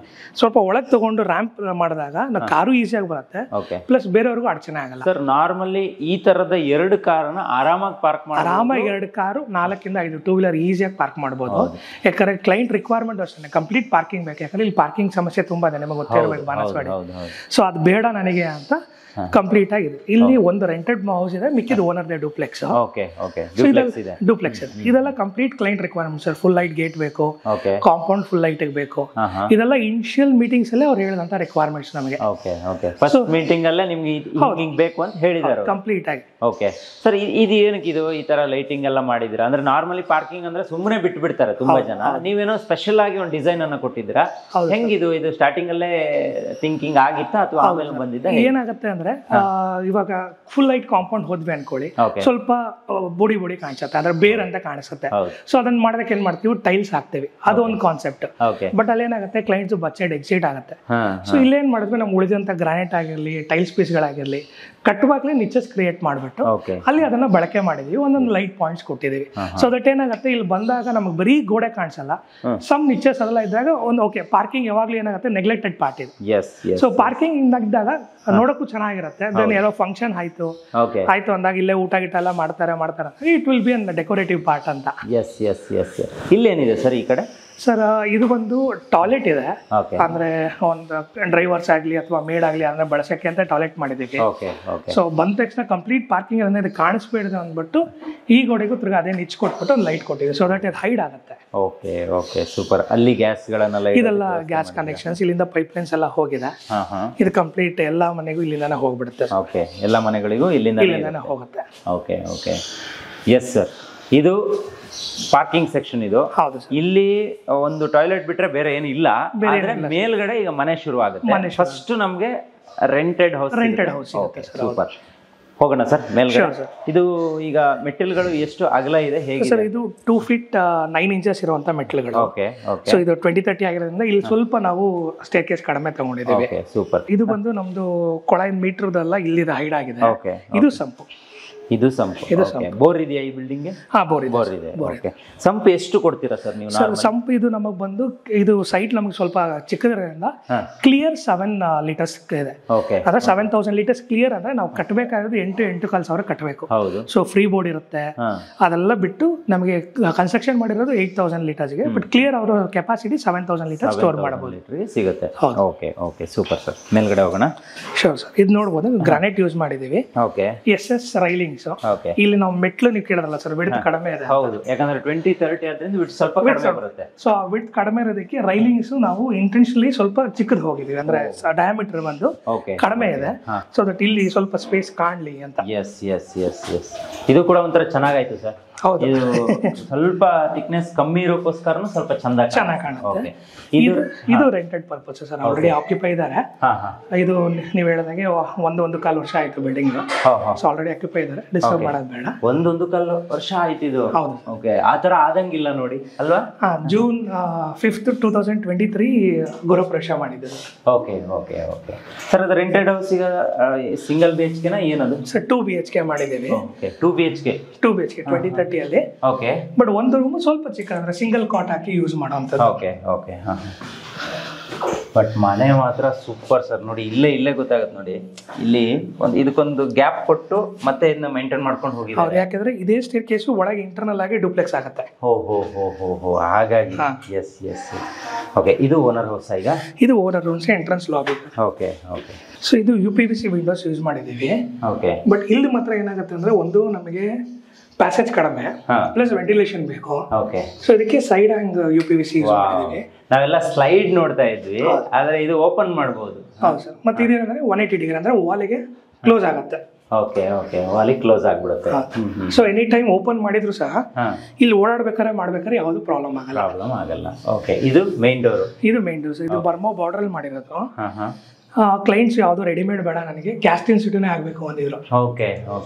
ಸ್ವಲ್ಪ ಒಳಗೆ ತಗೊಂಡು ರ್ಯಾಂಪ್ ಮಾಡಿದಾಗ ನಾವು ಕಾರು ಈಸಿಯಾಗಿ ಬರುತ್ತೆ, ಪ್ಲಸ್ ಬೇರೆಯವ್ರಿಗೂ ಅಡಚಣೆ ಆಗಲ್ಲ ಸರ್. ನಾರ್ಮಲಿ ಈ ತರದ 2 ಕಾರನ್ನ ಆರಾಮಾಗಿ ಪಾರ್ಕ್ ಮಾಡಿ, ಆರಾಮಾಗಿ 2 ಕಾರು 4 ಇಂದ 5 2 ವೀಲರ್ ಈಸಿಯಾಗಿ ಪಾರ್ಕ್ ಮಾಡಬಹುದು. ಯಾಕಂದ್ರೆ ಕ್ಲೈಂಟ್ ರಿಕ್ವೈರ್ಮೆಂಟ್ ಅಷ್ಟೇ, ಕಂಪ್ಲೀಟ್ ಪಾರ್ಕಿಂಗ್ ಬೇಕು. ಯಾಕಂದ್ರೆ ಇಲ್ಲಿ ಪಾರ್ಕಿಂಗ್ ಸಮಸ್ಯೆ ತುಂಬಾ ಇದೆ, ನಿಮಗೆ ಗೊತ್ತಿರಬೇಕು ಬಾನಸವಾಡಿ. ಸೊ ಅದು ಬೇಡ ನನಗೆ ಅಂತ ಕಂಪ್ಲೀಟ್ ಆಗಿದೆ. ಇಲ್ಲಿ ಒಂದು ರೆಂಟೆಡ್ ಹೌಸ್ ಇದೆ, ಮಿಕ್ಕಿದ ಓನರ್ ದೇ ಡೂಪ್ಲೆಕ್ಸ್. ಡೂಪ್ಲೆಕ್ಸ್ ಇದೆ. ಇದೆಲ್ಲ complete client requirement sir. Full light gate ಬೇಕು, ಕಾಂಪೌಂಡ್ ಫುಲ್ ಲೈಟ್ ಬೇಕು. ಇದೆಲ್ಲ ಇನಿಷಿಯಲ್ ಮೀಟಿಂಗ್ಸ್ ಅಲ್ಲೇ ಅವ್ರು ಹೇಳಿದಂತ ರಿಕ್ವೈರ್ಮೆಂಟ್ಸ್ ನಮಗೆ. ಫಸ್ಟ್ ಮೀಟಿಂಗ್ ಅಲ್ಲೇ ನಿಮ್ಗೆ ಹಿಂಗ್ ಬೇಕು ಅಂತ ಹೇಳಿದಾರೆ ಕಂಪ್ಲೀಟ್ ಆಗಿ. ಓಕೆ ಸರ್, ಇದು ಏನಕ್ಕೆ ಇದು ಈ ತರ ಲೈಟಿಂಗ್ ಎಲ್ಲ ಮಾಡಿದಿರಾ? ಅಂದ್ರೆ ನಾರ್ಮಲಿ ಪಾರ್ಕಿಂಗ್ ಅಂದ್ರೆ ಸುಮ್ಮನೆ ಬಿಟ್ಟು ಬಿಡ್ತಾರೆ ತುಂಬಾ ಜನ. ನೀವೇನೋ ಸ್ಪೆಷಲ್ ಆಗಿ ಒಂದು ಡಿಸೈನ್ ಅನ್ನ ಕೊಟ್ಟಿದ್ದೀರಾ. ಹೆಂಗಿದು? ಇದು ಸ್ಟಾರ್ಟಿಂಗ್ ಅಲ್ಲೇ ಥಿಂಕಿಂಗ್ ಆಗಿತ್ತಾ ಅಥವಾ ಆಮೇಲೆ ಬಂದಿದ್ದ? ಏನಾಗುತ್ತೆ ಅಂದ್ರೆ, ಇವಾಗ ಫುಲ್ ಲೈಟ್ ಕಾಂಪೌಂಡ್ ಹೋದ್ವಿ ಅನ್ಕೊಳ್ಳಿ, ಸ್ವಲ್ಪ ಬುಡಿ ಕಾಣಿಸುತ್ತೆ, ಅಂದ್ರೆ ಬೇರ್ ಅಂತ ಕಾಣಿಸುತ್ತೆ. ಸೊ ಅದನ್ನ ಮಾಡೋದಕ್ಕೆ ಏನ್ ಮಾಡ್ತೀವಿ, ಟೈಲ್ಸ್ ಹಾಕ್ತಿವಿ. ಅದು ಒಂದು ಕಾನ್ಸೆಪ್ಟ್. ಬಟ್ ಅಲ್ಲಿ ಏನಾಗುತ್ತೆ, ಕ್ಲೈಂಟ್ಸ್ ಬಜೆಟ್ ಎಕ್ಸಿಟ್ ಆಗುತ್ತೆ. ಸೊ ಇಲ್ಲೇನ್ ಮಾಡಿದ್ವಿ, ನಮ್ಗೆ ಉಳಿದಂತ ಗ್ರಾನೈಟ್ ಆಗಿರ್ಲಿ, ಟೈಲ್ಸ್ ಪೀಸ್ಗಳಾಗಿರ್ಲಿ, ಕಟ್ಟುವಾಗ್ಲೇ ನಿಚಸ್ ಕ್ರಿಯೇಟ್ ಮಾಡ್ಬಿಟ್ಟು ಅಲ್ಲಿ ಅದನ್ನ ಬಳಕೆ ಮಾಡಿದೀವಿ. ಒಂದೊಂದು ಲೈಟ್ ಪಾಯಿಂಟ್ಸ್ ಕೊಟ್ಟಿದೀವಿ. ಸೊ ದಟ್ ಏನಾಗುತ್ತೆ, ಇಲ್ಲಿ ಬಂದಾಗ ನಮಗೆ ಬರೀ ಗೋಡೆ ಕಾಣಿಸಲ್ಲ, ಸಮ್ ನಿಚಸ್ ಅದೆಲ್ಲ ಇದ್ದಾಗ ಒಂದು ಓಕೆ, ಪಾರ್ಕಿಂಗ್ ಯಾವಾಗ್ಲೂ ಏನಾಗುತ್ತೆ ನೆಗ್ಲೆಕ್ಟೆಡ್ ಪಾರ್ಟ್ ಇದೆ. ಸೊ ಪಾರ್ಕಿಂಗ್ ಇದ್ದಾಗ ನೋಡಕ್ಕೂ ಚೆನ್ನಾಗಿರುತ್ತೆ. ದೆನ್ ಏನೋ ಫಂಕ್ಷನ್ ಆಯ್ತು ಅಂದಾಗ ಇಲ್ಲೇ ಊಟ ಗಿಟ ಎಲ್ಲ ಮಾಡ್ತಾರೆ, it will be an decorative part ಅಂತ. ಇಲ್ಲೇನಿದೆ ಸರ್ ಈ ಕಡೆ? ಸರ್ ಇದು ಒಂದು ಟಾಯ್ಲೆಟ್ ಇದೆ. ಅಂದ್ರೆ ಒಂದು ಡ್ರೈವರ್ಸ್ ಆಗ್ಲಿ ಅಥವಾ ಮೇಡ್ ಆಗ್ಲಿ ಅಂದ್ರೆ ಬಳಸಕ್ಕೆ ಅಂತ ಟಾಯ್ಲೆಟ್ ಮಾಡಿದೀವಿ. ಸೊ ಬಂದ ತಕ್ಷಣ ಕಂಪ್ಲೀಟ್ ಪಾರ್ಕಿಂಗ್ ಅಂದ್ರೆ ಕಾಣಿಸ್ಬೇಡಿದೆ ಅಂದ್ಬಿಟ್ಟು ಈ ಗೋಡೆಗೂ ತಿರ್ಗಿ ಅದೇ ನಿಚ್ ಕೊಟ್ಬಿಟ್ಟು ಒಂದು ಲೈಟ್ ಕೊಟ್ಟಿವಿ. ಸೊ ದಟ್ ಇದು ಹೈಡ್ ಆಗುತ್ತೆ. Okay super. ಅಲ್ಲಿ ಗ್ಯಾಸ್ಗಳನ್ನೆಲ್ಲ ಇದೆಲ್ಲ ಗ್ಯಾಸ್ ಕನೆಕ್ಷನ್ಸ್ ಇಲ್ಲಿಂದ ಪೈಪ್ ಲೈನ್ಸ್ ಎಲ್ಲ ಹೋಗಿದೆ. ಇದು ಕಂಪ್ಲೀಟ್ ಎಲ್ಲಾ ಮನೆಗೂ ಇಲ್ಲಿಂದಾನೆ ಹೋಗ್ಬಿಡುತ್ತೆ. ಎಲ್ಲ ಮನೆಗಳಿಗೂ ಇಲ್ಲಿಂದಾನೆ ಹೋಗುತ್ತೆ. ಎಸ್ ಸರ್, ಇದು ಪಾರ್ಕಿಂಗ್ ಸೆಕ್ಷನ್. ಇದು ಇಲ್ಲಿ ಒಂದು ಟಾಯ್ಲೆಟ್ ಬಿಟ್ರೆ ಬೇರೆ ಏನು ಇಲ್ಲ. ಮೇಲ್ಗಡೆ ಈಗ ಮನೆ ಶುರು ಆಗುತ್ತೆ. ಫಸ್ಟ್ ನಮ್ಗೆ ರೆಂಟೆಡ್ ಹೌಸ್. ಸೂಪರ್. ಹೋಗೋಣ ಸರ್ ಮೇಲ್ಗಡೆ. ಇದು ಈಗ ಮೆಟ್ಟಿಲುಗಳು ಎಷ್ಟು ಅಗಲ ಇದೆ, ಹೇಗೆ ಸರ್? ಇದು 2 feet 9 inches ಇರುವಂತ ಮೆಟ್ಟಿಲುಗಳು. ಸೊ ಇದು 20-30 ಆಗಿರೋದ್ರಿಂದ ಇಲ್ಲಿ ಸ್ವಲ್ಪ ನಾವು ಸ್ಟೇರ್ ಕೇಸ್ ಕಡಿಮೆ ತಗೊಂಡಿದ್ದೀವಿ. ಸೂಪರ್. ಇದು ಬಂದು ನಮ್ದು ಕೊಳಾಯಿನ ಮೀಟರ್ದೆಲ್ಲ ಇಲ್ಲಿದೆ, ಹೈಡ್ ಆಗಿದೆ. ಇದು ಸಂಪು. ಬೋರ್ ಇದೆಯಾ ಈ ಬಿಲ್ಡಿಂಗ್? ಬೋರ್ ಇದೆ. ಸಂಪ್ ಎಷ್ಟು ಕೊಡ್ತೀರಾ ಸರ್ ನೀವು? ಸಂಪ್ ಇದು ನಮಗೆ ಬಂದು, ಇದು ಸೈಟ್ ನಮಗೆ ಸ್ವಲ್ಪ ಚಿಕ್ಕದ್ರಿಂದ ಕ್ಲಿಯರ್ 7 liters ಇದೆ. ಅಂದ್ರೆ 7,000 liters ಕ್ಲಿಯರ್ ಅಂದ್ರೆ ನಾವು ಕಟ್ಟಬೇಕಾದ್ರೆ 8,500 ಕಟ್ಟಬೇಕು. ಸೊ ಫ್ರೀ ಬೋರ್ಡ್ ಇರುತ್ತೆ, ಅದೆಲ್ಲ ಬಿಟ್ಟು ನಮಗೆ ಕನ್ಸ್ಟ್ರಕ್ಷನ್ ಮಾಡಿರೋದು 8,000 liters ಗೆ. ಬಟ್ ಕ್ಲಿಯರ್ ಅವರ ಕೆಪಾಸಿಟಿ 7,000 liters ಸ್ಟೋರ್ ಮಾಡಬಹುದು, ಸಿಗುತ್ತೆ. Super sir. ಮೇಲ್ಗಡೆ ಹೋಗೋಣ. Sure sir. ಇದು ನೋಡಬಹುದು, ಗ್ರಾನೈಟ್ ಯೂಸ್ ಮಾಡಿದೀವಿ. SS railing. ಇಲ್ಲಿ ನಾವು ಮೆಟ್ಲು ನೀವು ಕೇಳಿದ್ರಲ್ಲ ಸರ್, ವಿಡ್ತ್ ಕಡಿಮೆ ಇದೆ. ಹೌದು, ಯಾಕಂದ್ರೆ 20-30 ಆದ್ರಿಂದ ವಿಡ್ತ್ ಸ್ವಲ್ಪ ಕಡಿಮೆ ಬರುತ್ತೆ. ಸೊ ಆ ವಿಡ್ತ್ ಕಡಿಮೆ ಇರೋದಕ್ಕೆ ರೈಲಿಂಗ್ಸ್ ನಾವು ಇಂಟೆನ್ಷನಲಿ ಸ್ವಲ್ಪ ಚಿಕ್ಕದು ಹೋಗಿದೀವಿ. ಅಂದ್ರೆ ಡಯಾಮೀಟರ್ ಬಂದು ಕಡಿಮೆ ಇದೆ. ಸೊ ದಟ್ ಇಲ್ಲಿ ಸ್ವಲ್ಪ ಸ್ಪೇಸ್ ಕಾಣ್ಲಿ ಅಂತ. ಇದು ಕೂಡ ಒಂಥರ ಚೆನ್ನಾಗಾಯ್ತು ಸರ್. ಇದು ಸ್ವಲ್ಪ ಥಿಕ್ನೆಸ್ ಕಮ್ಮಿ ಇರೋಕ್ಕೋಸ್ಕರ ಸ್ವಲ್ಪ ಚೆನ್ನಾಗಿ ಕಾಣುತ್ತೆ. ಇದು rented purpose sir. Already occupy ಇದ್ದಾರೆ. ಇದು ನೀವು ಹೇಳಿದಾಗೆ 1.25 ವರ್ಷ ಆಯ್ತು ಬಿಲ್ಡಿಂಗ್. ಸೊ ಆಲ್ರೆಡಿ ಆಕ್ಯುಪೈ ಇದ್ದಾರೆ, ಡಿಸ್ಟರ್ಬ್ ಮಾಡೋದು ಬೇಡ. 1.25 ವರ್ಷ ಆಯ್ತು ಇದು. ಓಕೆ, ಆ ತರ ಆದಂಗಿಲ್ಲ ನೋಡಿ ಅಲ್ವಾ? June 5th 2023 ಗೃಹಪ್ರವೇಶ ಮಾಡಿದ್ರು. Okay sir. ಅದು ರೆಂಟೆಡ್ ಹೌಸ್ ಈಗ ಸಿಂಗಲ್ BHK ಏನದು ಸರ್? 2 BHK ಮಾಡಿದ್ದೀವಿ. 2 BHK 20-30 ಅಲ್ಲಿ. ಬಟ್ ಒಂದು ರೂಮ್ ಸ್ವಲ್ಪ ಚಿಕ್ಕ, ಅಂದ್ರೆ ಸಿಂಗಲ್ ಕಾಟ್ ಹಾಕಿ ಯೂಸ್ ಮಾಡುವಂತದ್ದು. ಬಟ್ ಮನೆ ಮಾತ್ರ ಸೂಪರ್ ಸರ್. ನೋಡಿ ಇಲ್ಲೇ ಗೊತ್ತಾಗುತ್ತೆ ನೋಡಿ, ಇಲ್ಲಿ ಇದಕ್ಕೊಂದು ಗ್ಯಾಪ್ ಕೊಟ್ಟು ಮತ್ತೆ ಇದನ್ನ ಮೇಂಟೈನ್ ಮಾಡ್ಕೊಂಡು ಹೋಗಿದ್ದಾರೆ. ಯಾಕಂದ್ರೆ ಇದೇ ಸ್ಟೇರ್ ಕೇಸು ಒಳಗೆ ಇಂಟರ್ನಲ್ ಆಗಿ ಡೂಪ್ಲೆಕ್ಸ್ ಆಗುತ್ತೆ. ಹಾಗಾಗಿ ಎಸ್. ಓಕೆ, ಇದು ಓನರ್ ಹೌಸ್ ಈಗ? ಇದು owner rooms entrance lobby. Okay. So ಇದು UPVC ವಿಂಡೋಸ್ ಯೂಸ್ ಮಾಡಿದೀವಿ. ಓಕೆ. ಬಟ್ ಇಲ್ಲಿ ಮಾತ್ರ ಏನಾಗುತ್ತೆ ಅಂದ್ರೆ ಒಂದು ನಮಗೆ ಪ್ಯಾಸೇಜ್ ಕಡಿಮೆ ಪ್ಲಸ್ ವೆಂಟಿಲೇಷನ್ ಬೇಕು. ಓಕೆ. ಸೊ ಇದಕ್ಕೆ ಸೈಡ್ ಹ್ಯಾಂಗ್ UPVC ಯೂಸ್ ಮಾಡಿದೀವಿ. ನಾವೆಲ್ಲ ಸ್ಲೈಡ್ ನೋಡ್ತಾ ಇದ್ವಿ, ಆದ್ರೆ ಇದು ಓಪನ್ ಮಾಡಬಹುದು. ಹೌದು ಸರ್. ಮತ್ತೆ ಇದೇನಂದ್ರೆ 180 ಡಿಗ್ರಿ ಅಂದ್ರೆ ವಾಲಿಗೆ ಕ್ಲೋಸ್ ಆಗುತ್ತೆ. ಓಕೆ. ವಾಲಿಗೆ ಕ್ಲೋಸ್ ಆಗ್ಬಿಡುತ್ತೆ. ಸೊ ಎನಿ ಟೈಮ್ ಓಪನ್ ಮಾಡಿದ್ರು ಸಹ ಇಲ್ಲಿ ಮಾಡ್ಬೇಕಾದ್ರೆ ಯಾವ್ದು ಪ್ರಾಬ್ಲಮ್ ಆಗಲ್ಲ. ಓಕೆ. ಇದು ಮೇನ್ ಡೋರ್. ಇದು ಮೇನ್ ಡೋರ್. ಇದು ಬರ್ಮೋ ಬಾರ್ಡರ್ ಅಲ್ಲಿ ಮಾಡಿರೋದು. ಕ್ಲೈಂಟ್ಸ್ ಯಾವ್ದು ರೆಡಿಮೇಡ್ ಬೇಡ, ನನಗೆ ಕ್ಯಾಸ್ಟಿನ್ ಸಿಟಿನೇ ಆಗ್ಬೇಕು ಅಂದಿದ್ರು. ಓಕೆ.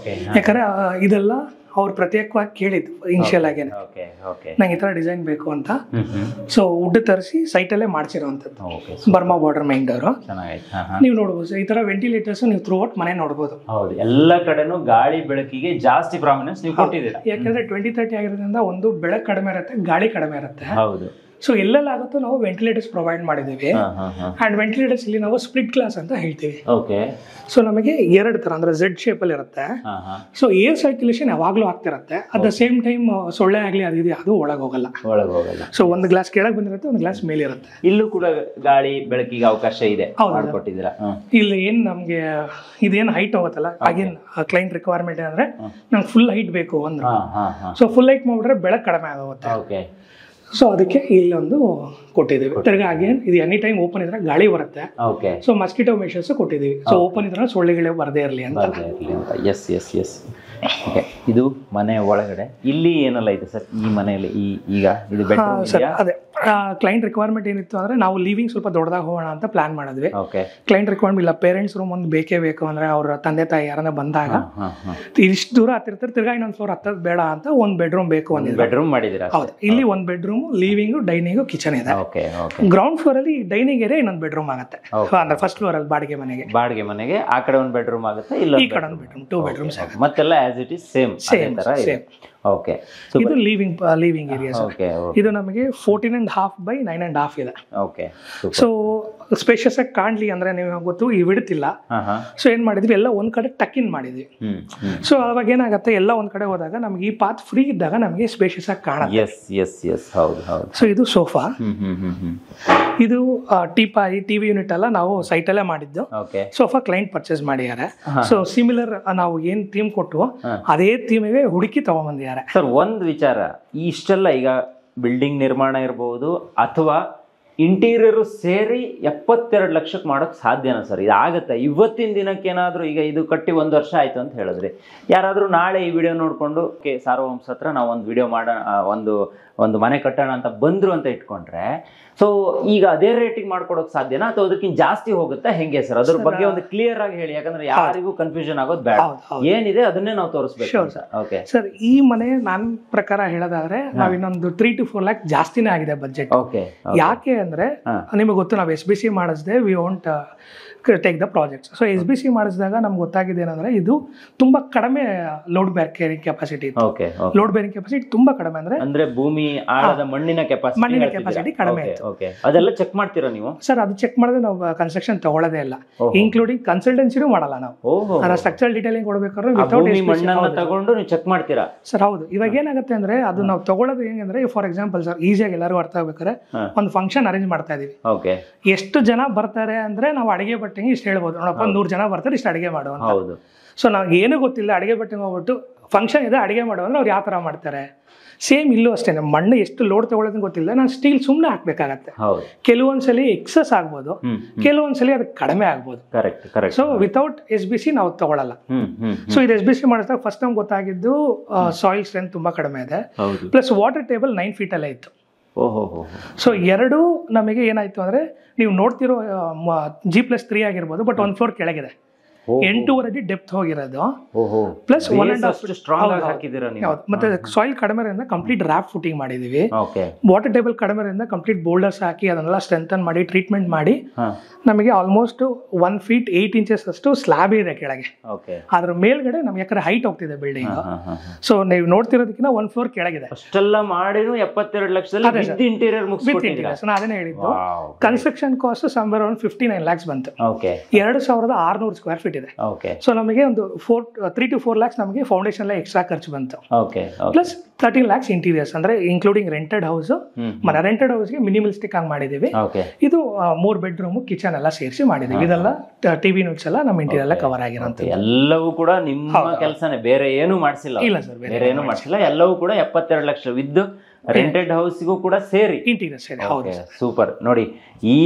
ಯಾಕಂದ್ರೆ ಇದೆಲ್ಲ ಅವ್ರು ಪ್ರತ್ಯೇಕವಾಗಿ ಕೇಳಿದ್ದು ಇನಿಷಿಯಲ್ ಆಗಿ, ನಂಗೆ ಈ ತರ ಡಿಸೈನ್ ಬೇಕು ಅಂತ. ಸೊ ವುಡ್ ತರಿಸಿ ಸೈಟ್ ಅಲ್ಲೇ ಮಾಡ್ಸಿರೋಂಥದ್ದು ಬರ್ಮಾ ಬಾರ್ಡರ್ ಮೈನ್ ಡೋರ್. ನೀವು ನೋಡ್ಬೋದು ಈ ತರ ವೆಂಟಿಲೇಟರ್ಸ್ ನೀವು ಥ್ರೂ ಔಟ್ ಮನೆ ನೋಡ್ಬೋದು. ಹೌದು, ಎಲ್ಲ ಕಡೆನೂ ಗಾಳಿ ಬೆಳಕಿಗೆ ಜಾಸ್ತಿ ಪ್ರಾಮಿನೆನ್ಸ್ ನೀವು ಕೊಟ್ಟಿದ್ದೀರಾ. ಯಾಕಂದ್ರೆ 2030 ಆಗಿರೋದ್ರಿಂದ ಒಂದು ಬೆಳಕು ಕಡಿಮೆ ಇರುತ್ತೆ, ಗಾಳಿ ಕಡಿಮೆ ಇರುತ್ತೆ. ಹೌದು. ಸೊ ಎಲ್ಲೆಲ್ಲ ಆಗುತ್ತೋ ನಾವು ವೆಂಟಿಲೇಟರ್ಸ್ ಪ್ರೊವೈಡ್ ಮಾಡಿದ್ದೀವಿ. ಅಂಡ್ ವೆಂಟಿಲೇಟರ್ಸ್ ಇಲ್ಲಿ ನಾವು ಸ್ಪ್ಲಿಟ್ ಗ್ಲಾಸ್ ಅಂತ ಹೇಳ್ತೀವಿ. ಓಕೆ. ಸೊ ನಮಗೆ ಎರಡು ತರ ಅಂದ್ರೆ Z ಶೇಪ್ ಅಲ್ಲಿ ಇರುತ್ತೆ. ಸೊ ಏರ್ ಸರ್ಕ್ಯುಲೇಷನ್ ಯಾವಾಗ್ಲೂ ಆಗ್ತಿರುತ್ತೆ. ಅಟ್ ದ ಸೇಮ್ ಟೈಮ್ ಸೊಳ್ಳೆ ಆಗ್ಲಿ ಅದು ಒಳಗೆ ಹೋಗಲ್ಲ. ಸೊ ಒಂದು ಗ್ಲಾಸ್ ಕೆಳಗೆ ಬಂದಿರುತ್ತೆ, ಒಂದು ಗ್ಲಾಸ್ ಮೇಲೆ ಇರುತ್ತೆ. ಇಲ್ಲೂ ಕೂಡ ಗಾಳಿ ಬೆಳಕಿಗೆ ಅವಕಾಶ ಇದೆ, ಮಾಡ್ಕೊಟ್ಟಿದ್ದೀರಾ. ಇಲ್ಲಿ ಏನ್ ನಮ್ಗೆ ಇದೇನ್ ಹೈಟ್ ಹೋಗುತ್ತಲ್ಲ, ಆಗಿನ ಕ್ಲೈಂಟ್ ರಿಕ್ವೈರ್ಮೆಂಟ್ ಅಂದ್ರೆ ನಂಗೆ ಫುಲ್ ಹೈಟ್ ಬೇಕು ಅಂದ್ರೆ, ಸೊ ಫುಲ್ ಹೈಟ್ ಮಾಡ್ಬಿಟ್ರೆ ಬೆಳಕು ಕಡಿಮೆ ಆಗುತ್ತೆ. ಸೊ ಅದಕ್ಕೆ ಇಲ್ಲೊಂದು ಕೊಟ್ಟಿದ್ದೀವಿ. ತಿರ್ಗಾ ಅಗೇನ್ ಇದು ಎನಿ ಟೈಮ್ ಓಪನ್ ಇದ್ರೆ ಗಾಳಿ ಬರುತ್ತೆ. ಸೊ ಮಸ್ಕಿಟೋ ಮೆಷರ್ಸ್ ಕೊಟ್ಟಿದ್ದೀವಿ. ಸೊ ಓಪನ್ ಇದ್ರೆ ಸೊಳ್ಳೆಗಳೇ ಬರದೇ ಇರಲಿ ಅಂತ. ಎಸ್. ಓಕೆ. ಇದು ಮನೆ ಒಳಗಡೆ ಇಲ್ಲಿ ಏನೆಲ್ಲ ಇದೆ ಸರ್ ಈ ಮನೆಯಲ್ಲಿ? ಈಗ ಇದು ಬೆಡ್ರೂಮ್ ಸರ್ ಅದೇ ಕ್ಲೈಂಟ್ ರಿಕ್ವೈರ್ಮೆಂಟ್ ಏನಿತ್ತು ಅಂದ್ರೆ ನಾವು ಲಿವಿಂಗ್ ಸ್ವಲ್ಪ ದೊಡ್ಡದಾಗಿ ಹೋಗೋಣ ಅಂತ ಪ್ಲಾನ್ ಮಾಡಿದ್ವಿ. ಕ್ಲೈಂಟ್ ರಿಕ್ವೈರ್ಮೆಂಟ್ ಇಲ್ಲ, ಪೇರೆಂಟ್ಸ್ ರೂಮ್ ಒಂದು ಬೇಕೇ ಬೇಕು ಅಂದ್ರೆ ಅವ್ರ ತಂದೆ ತಾಯಿ ಯಾರನ್ನ ಬಂದಾಗ ಇಷ್ಟು ದೂರ ಹತ್ತಿರ್ತಾರೆ, ತಿರ್ಗಾ ಇನ್ನೊಂದು ಫ್ಲೋರ್ ಹತ್ತದ್ ಬೇಡ ಅಂತ ಒಂದು ಬೆಡ್ರೂಮ್ ಬೇಕು ಅಂದ್ರೆ ಬೆಡ್ರೂಮ್ ಮಾಡಿದಿರಾ? ಹೌದು. ಇಲ್ಲಿ ಒಂದು ಬೆಡ್ರೂಮ್, ಲಿವಿಂಗ್, ಡೈನಿಂಗ್, ಕಿಚನ್ ಇದೆ. ಗ್ರೌಂಡ್ ಫ್ಲೋರ್ ಅಲ್ಲಿ ಡೈನಿಂಗ್ ಏರಿಯಾ ಇನ್ನೊಂದು ಬೆಡ್ರೂಮ್ ಆಗುತ್ತೆ. ಅಂದ್ರೆ ಫಸ್ಟ್ ಫ್ಲೋರ್ ಅಲ್ಲಿ ಬಾಡಿಗೆ ಮನೆಗೆ ಆ ಕಡೆ ಒಂದು ಬೆಡ್ರೂಮ್ ಆಗುತ್ತೆ, ಇಲ್ಲ ಈ ಕಡೆ ಒಂದು ಬೆಡ್ರೂಮ್, 2 bedrooms ಮತ್ತೆಲ್ಲ ಆಸ್ ಇಟ್ ಇಸ್ ಸೇಮ್ ತರ ಇದೆ. ಓಕೆ. ಇದು ಲಿವಿಂಗ್ ಏರಿಯಾ. ಇದು ನಮಗೆ 14.5 by 9.5 ಇದೆ. ಓಕೆ. ಸೊ ಸ್ಪೇಷಿಯಸ್ ಆಗಿ ಕಾಣ್ಲಿ ಅಂದ್ರೆ ನೀವು ಗೊತ್ತು ಈ ಬಿಡ್ತಿಲ್ಲ. ಸೊ ಏನ್ ಮಾಡಿದ್ವಿ, ಎಲ್ಲ ಒಂದ್ ಕಡೆ ಟಕ್ ಇನ್ ಮಾಡಿದ್ವಿ. ಸೊ ಅವಾಗ ಏನಾಗುತ್ತೆ, ಎಲ್ಲ ಒಂದ್ ಕಡೆ ಹೋದಾಗ ನಮ್ಗೆ ಈ ಪಾತ್ ಫ್ರೀ ಇದ್ದಾಗ ನಮಗೆ ಸ್ಪೇಷಿಯಸ್ ಆಗಿ ಕಾಣುತ್ತೆ. ಸೊ ಇದು ಸೋಫಾ. ಇದು ಟೀಪಾಯಿ, ಟಿವಿ ಯೂನಿಟ್ ಎಲ್ಲ ನಾವು ಸೈಟ್ ಅಲ್ಲೇ ಮಾಡಿದ್ದು. ಸೋಫಾ ಕ್ಲೈಂಟ್ ಪರ್ಚೇಸ್ ಮಾಡಿದ್ದಾರೆ. ಸೊ ಸಿಮಿಲರ್ ನಾವು ಏನ್ ಥೀಮ್ ಕೊಟ್ಟು ಅದೇ ಥೀಮಿಗೆ ಹುಡುಕಿ ತಗೊಂಡ್ಬಂದಿದ್ದಾರೆ. ಸರ್ ಒಂದು ವಿಚಾರ, ಇಷ್ಟೆಲ್ಲ ಈಗ ಬಿಲ್ಡಿಂಗ್ ನಿರ್ಮಾಣ ಇರಬಹುದು ಅಥವಾ ಇಂಟೀರಿಯರ್ ಸೇರಿ 72 ಲಕ್ಷಕ್ಕೆ ಮಾಡೋಕೆ ಸಾಧ್ಯನಾ ಸರ್? ಇದು ಆಗುತ್ತೆ ಇವತ್ತಿನ ದಿನಕ್ಕೆ? ಏನಾದರೂ ಈಗ ಇದು ಕಟ್ಟಿ 1 ವರ್ಷ ಆಯ್ತು ಅಂತ ಹೇಳಿದ್ರಿ, ಯಾರಾದರೂ ನಾಳೆ ಈ ವಿಡಿಯೋ ನೋಡಿಕೊಂಡು ಸಾರ್ವವಂಶ ಹತ್ರ ನಾವು ಒಂದು ವಿಡಿಯೋ ಮಾಡೋಣ, ಒಂದು ಮನೆ ಕಟ್ಟೋಣ ಅಂತ ಬಂದ್ರು ಅಂತ ಇಟ್ಕೊಂಡ್ರೆ, ಸೊ ಈಗ ಅದೇ ರೇಟಿಗೆ ಮಾಡ್ಕೊಡೋಕೆ ಸಾಧ್ಯನಾ ಅಥವಾ ಅದಕ್ಕಿಂತ ಜಾಸ್ತಿ ಹೋಗುತ್ತಾ, ಹೆಂಗೆ ಸರ್? ಅದ್ರ ಬಗ್ಗೆ ಒಂದು ಕ್ಲಿಯರ್ ಆಗಿ ಹೇಳಿ, ಯಾಕಂದ್ರೆ ಯಾರಿಗೂ ಕನ್ಫ್ಯೂಷನ್ ಆಗೋದು ಬೇಡ. ಏನಿದೆ ಅದನ್ನೇ ನಾವು ತೋರಿಸ್ಬೇಕು. ಓಕೆ ಸರ್, ಈ ಮನೆ ನನ್ನ ಪ್ರಕಾರ ಹೇಳೋದಾದ್ರೆ ನಾವ್ ಇನ್ನೊಂದು 3 to 4 lakh ಜಾಸ್ತಿನೇ ಆಗಿದೆ ಬಜೆಟ್. ಯಾಕೆ ಅಂದ್ರೆ ನಿಮಗೆ ಗೊತ್ತು, ನಾವು SBC ಮಾಡಿಸ್ದೆ, we want take the projects. So SBC ಮಾಡಿಸಿದಾಗ ನಮ್ಗೆ ಗೊತ್ತಾಗಿದೆ ಏನಂದ್ರೆ ಇದು ತುಂಬಾ ಕಡಿಮೆ ಲೋಡ್ ಬೇರಿಂಗ್ ಕೆಪಾಸಿಟಿ ಇತ್ತು. ಲೋಡ್ ಬೇರಿಂಗ್ ಕೆಪಾಸಿಟಿ ತುಂಬಾ ಕಡಿಮೆ, ಅಂದ್ರೆ ಭೂಮಿ ಆಳದ ಮಣ್ಣಿನ ಕೆಪಾಸಿಟಿ ಕಡಿಮೆ ಇತ್ತು. ಅದೆಲ್ಲ ಚೆಕ್ ಮಾಡ್ತೀರಾ ನೀವು? ಸರ್ ಅದು ಚೆಕ್ ಮಾಡಿದ್ರೆ ನಾವು ಕನ್ಸ್ಟ್ರಕ್ಷನ್ ತಗೊಳ್ಳೋದೇ ಇಲ್ಲ, ಇನ್ಕ್ಲೂಡಿಂಗ್ ಕನ್ಸಲ್ಟೆನ್ಸಿನೂ ಮಾಡಲ್ಲ ನಾವು. ಸ್ಟ್ರಕ್ಚರಲ್ ಡೀಟೇಲಿಂಗ್ ಕೊಡ್ಬೇಕಾದ್ರೆ ಮಣ್ಣನ್ನ ತಗೊಂಡು ನೀವು ಚೆಕ್ ಮಾಡ್ತೀರಾ? ಸರ್ ಹೌದು. ಇವಾಗ ಏನಾಗುತ್ತೆ ಅಂದ್ರೆ ಅದು ನಾವು ತಗೊಳ್ಳೋದು ಹೆಂಗಂದ್ರೆ, ಫಾರ್ ಎಕ್ಸಾಂಪಲ್ ಸರ್ ಈಸಿಯಾಗಿ ಎಲ್ಲರೂ ಅರ್ಥ ಆಗ್ಬೇಕಾದ್ರೆ ಒಂದು ಫಂಕ್ಷನ್ ಅರೇಂಜ್ ಮಾಡ್ತಾ ಇದೀವಿ. ಎಷ್ಟು ಜನ ಬರ್ತಾರೆ ಅಂದ್ರೆ ನಾವು ಅಡಿಗೆ ಬಟ್ಟೆಗೆ ಇಷ್ಟು ಹೇಳ್ಬೋದು, ನೋಡಪ್ಪ 100 ಜನ ಬರ್ತಾರೆ, ಇಷ್ಟು ಅಡಿಗೆ ಮಾಡುವ ಅಂತ. ಸೊ ನಾವ್ ಏನು ಗೊತ್ತಿಲ್ಲ, ಅಡಿಗೆ ಬಟ್ಟೆಗೆ ಹೋಗ್ಬಿಟ್ಟು ಫಂಕ್ಷನ್ ಇದೆ ಅಡಿಗೆ ಮಾಡುವ ಅಂದ್ರೆ ಅವ್ರು ಯಾವ ತರ ಮಾಡ್ತಾರೆ. ಸೇಮ್ ಇಲ್ಲೂ ಅಷ್ಟೇ, ಮಣ್ಣು ಎಷ್ಟು ಲೋಡ್ ತಗೊಳ್ಳೋದನ್ನ ಗೊತ್ತಿಲ್ಲ, ನಾನು ಸ್ಟೀಲ್ ಸುಮ್ಮನೆ ಹಾಕ್ಬೇಕಾಗತ್ತೆ. ಕೆಲವೊಂದ್ಸಲಿ ಎಕ್ಸಸ್ ಆಗ್ಬೋದು, ಕೆಲವೊಂದ್ಸಲಿ ಅದು ಕಡಿಮೆ ಆಗ್ಬೋದು. ಸೊ ವಿತೌಟ್ SBC ನಾವು ತಗೊಳ್ಳಲ್ಲ. ಸೊ ಇದು SBC ಮಾಡಿದಾಗ ಫಸ್ಟ್ ನಮ್ಗೆ ಗೊತ್ತಾಗಿದ್ದು ಸಾಯಿಲ್ ಸ್ಟ್ರೆಂತ್ ತುಂಬಾ ಕಡಿಮೆ ಇದೆ, ಪ್ಲಸ್ ವಾಟರ್ ಟೇಬಲ್ 9 feet ಅಲ್ಲೇ ಇತ್ತು. ಸೊ ಎರಡು ನಮಗೆ ಏನಾಯ್ತು ಅಂದ್ರೆ, ನೀವು ನೋಡ್ತಿರೋ G+3 ಆಗಿರ್ಬೋದು, ಬಟ್ 1 floor ಕೆಳಗಿದೆ. 8.5 ಅಡಿ ಡೆಪ್ತ್ ಹೋಗಿರೋದು. ಓಹೋ, ಪ್ಲಸ್ ಸ್ಟ್ರಾಂಗ್ ಆಗಿ ಹಾಕಿದ್ದೀರಾ ನೀವು. ಮತ್ತೆ ಸಾಯಿಲ್ ಕಡಿಮೆ ಇರೋದ್ರಿಂದ ಕಂಪ್ಲೀಟ್ ರ್ಯಾಪ್ ಫುಟಿಂಗ್ ಮಾಡಿದೀವಿ. ಓಕೆ, ವಾಟರ್ ಟೇಬಲ್ ಕಡಿಮೆ ಇರೋದ್ರಿಂದ ಕಂಪ್ಲೀಟ್ ಬೋಲ್ಡರ್ಸ್ ಹಾಕಿ ಅದನ್ನೆಲ್ಲ ಸ್ಟ್ರೆಂಥನ್ ಮಾಡಿ ಟ್ರೀಟ್ಮೆಂಟ್ ಮಾಡಿ ನಮಗೆ ಆಲ್ಮೋಸ್ಟ್ 1 feet 8 inches ಅಷ್ಟು ಸ್ಲ್ಯಾಬ್ ಇದೆ ಕೆಳಗೆ. ಓಕೆ, ಅದ್ರ ಮೇಲ್ಗಡೆ ನಮ್ಗೆ ಯಾಕಂದ್ರೆ ಹೈಟ್ ಹೋಗ್ತಿದೆ ಬಿಲ್ಡಿಂಗ್. ಸೊ ನೀವು ನೋಡ್ತಿರೋದಕ್ಕಿಂತ 1 floor ಕೆಳಗಿದೆ. ಅಷ್ಟೆಲ್ಲ ಮಾಡಿನೂ 72 ಲಕ್ಷದಲ್ಲಿ ವಿತ್ ಇಂಟೀರಿಯರ್ ಮುಗಿಸ್ಕೊಟ್ಟಿದ್ದೀರಾ. ನಾನು ಅದನ್ನೇ ಹೇಳಿದ್ದು. ಕನ್ಸ್ಟ್ರಕ್ಷನ್ ಕಾಸ್ಟ್ ಸಂಬರ್ ಅರೌಂಡ್ 59 lakhs ಬಂತು. ಓಕೆ, 2600 square feet ಇದೆ. ಓಕೆ, ಸೊ ನಮಗೆ ಒಂದು 3 to 4 lakhs ನಮಗೆ ಫೌಂಡೇಶನ್ ಎಲ್ಲ ಎಕ್ಸ್ಟ್ರಾ ಖರ್ಚು ಬಂತು. ಓಕೆ, ಪ್ಲಸ್ 13 lakhs ಇಂಟೀರಿಯರ್ಸ್ ಅಂದ್ರೆ ಇನ್ಕ್ಲೂಡಿಂಗ್ ರೆಂಟೆಡ್ ಹೌಸ್. ರೆಂಟೆಡ್ ಹೌಸ್ಗೆ ಮಿನಿಮಲಿಸ್ಟಿಕ್ ಆಗಿ ಮಾಡಿದೀವಿ. ಓಕೆ, ಇದು 3 bedroom ಕಿಚನ್ ಎಲ್ಲ ಸೇರಿಸಿ ಮಾಡಿದೀವಿ. ಇದೆಲ್ಲ ಟಿವಿ ಯೂನಿಟ್ಸ್ ಎಲ್ಲ ನಮ್ಮ ಇಂಟೀರಿಯರ್ ಎಲ್ಲ ಕವರ್ ಆಗಿರೋಂಥ ಎಲ್ಲವೂ ಕೂಡ ನಿಮ್ಮ ಕೆಲಸನೇ, ಬೇರೆ ಏನು ಮಾಡಿಸಿಲ್ಲ. ಇಲ್ಲ ಸರ್, ಬೇರೆ ಏನು ಮಾಡಿಸಿಲ್ಲ. ಎಲ್ಲವೂ ಕೂಡ 72 ಲಕ್ಷ ವಿದ್ ರೆಂಟೆಡ್ ಹೌಸ್ಗೂ ಕೂಡ ಸೇರಿ ಇಂಟೀರಿಯರ್ಸ್ ಇದೆ. ಹೌದು, ಸೂಪರ್. ನೋಡಿ, ಈ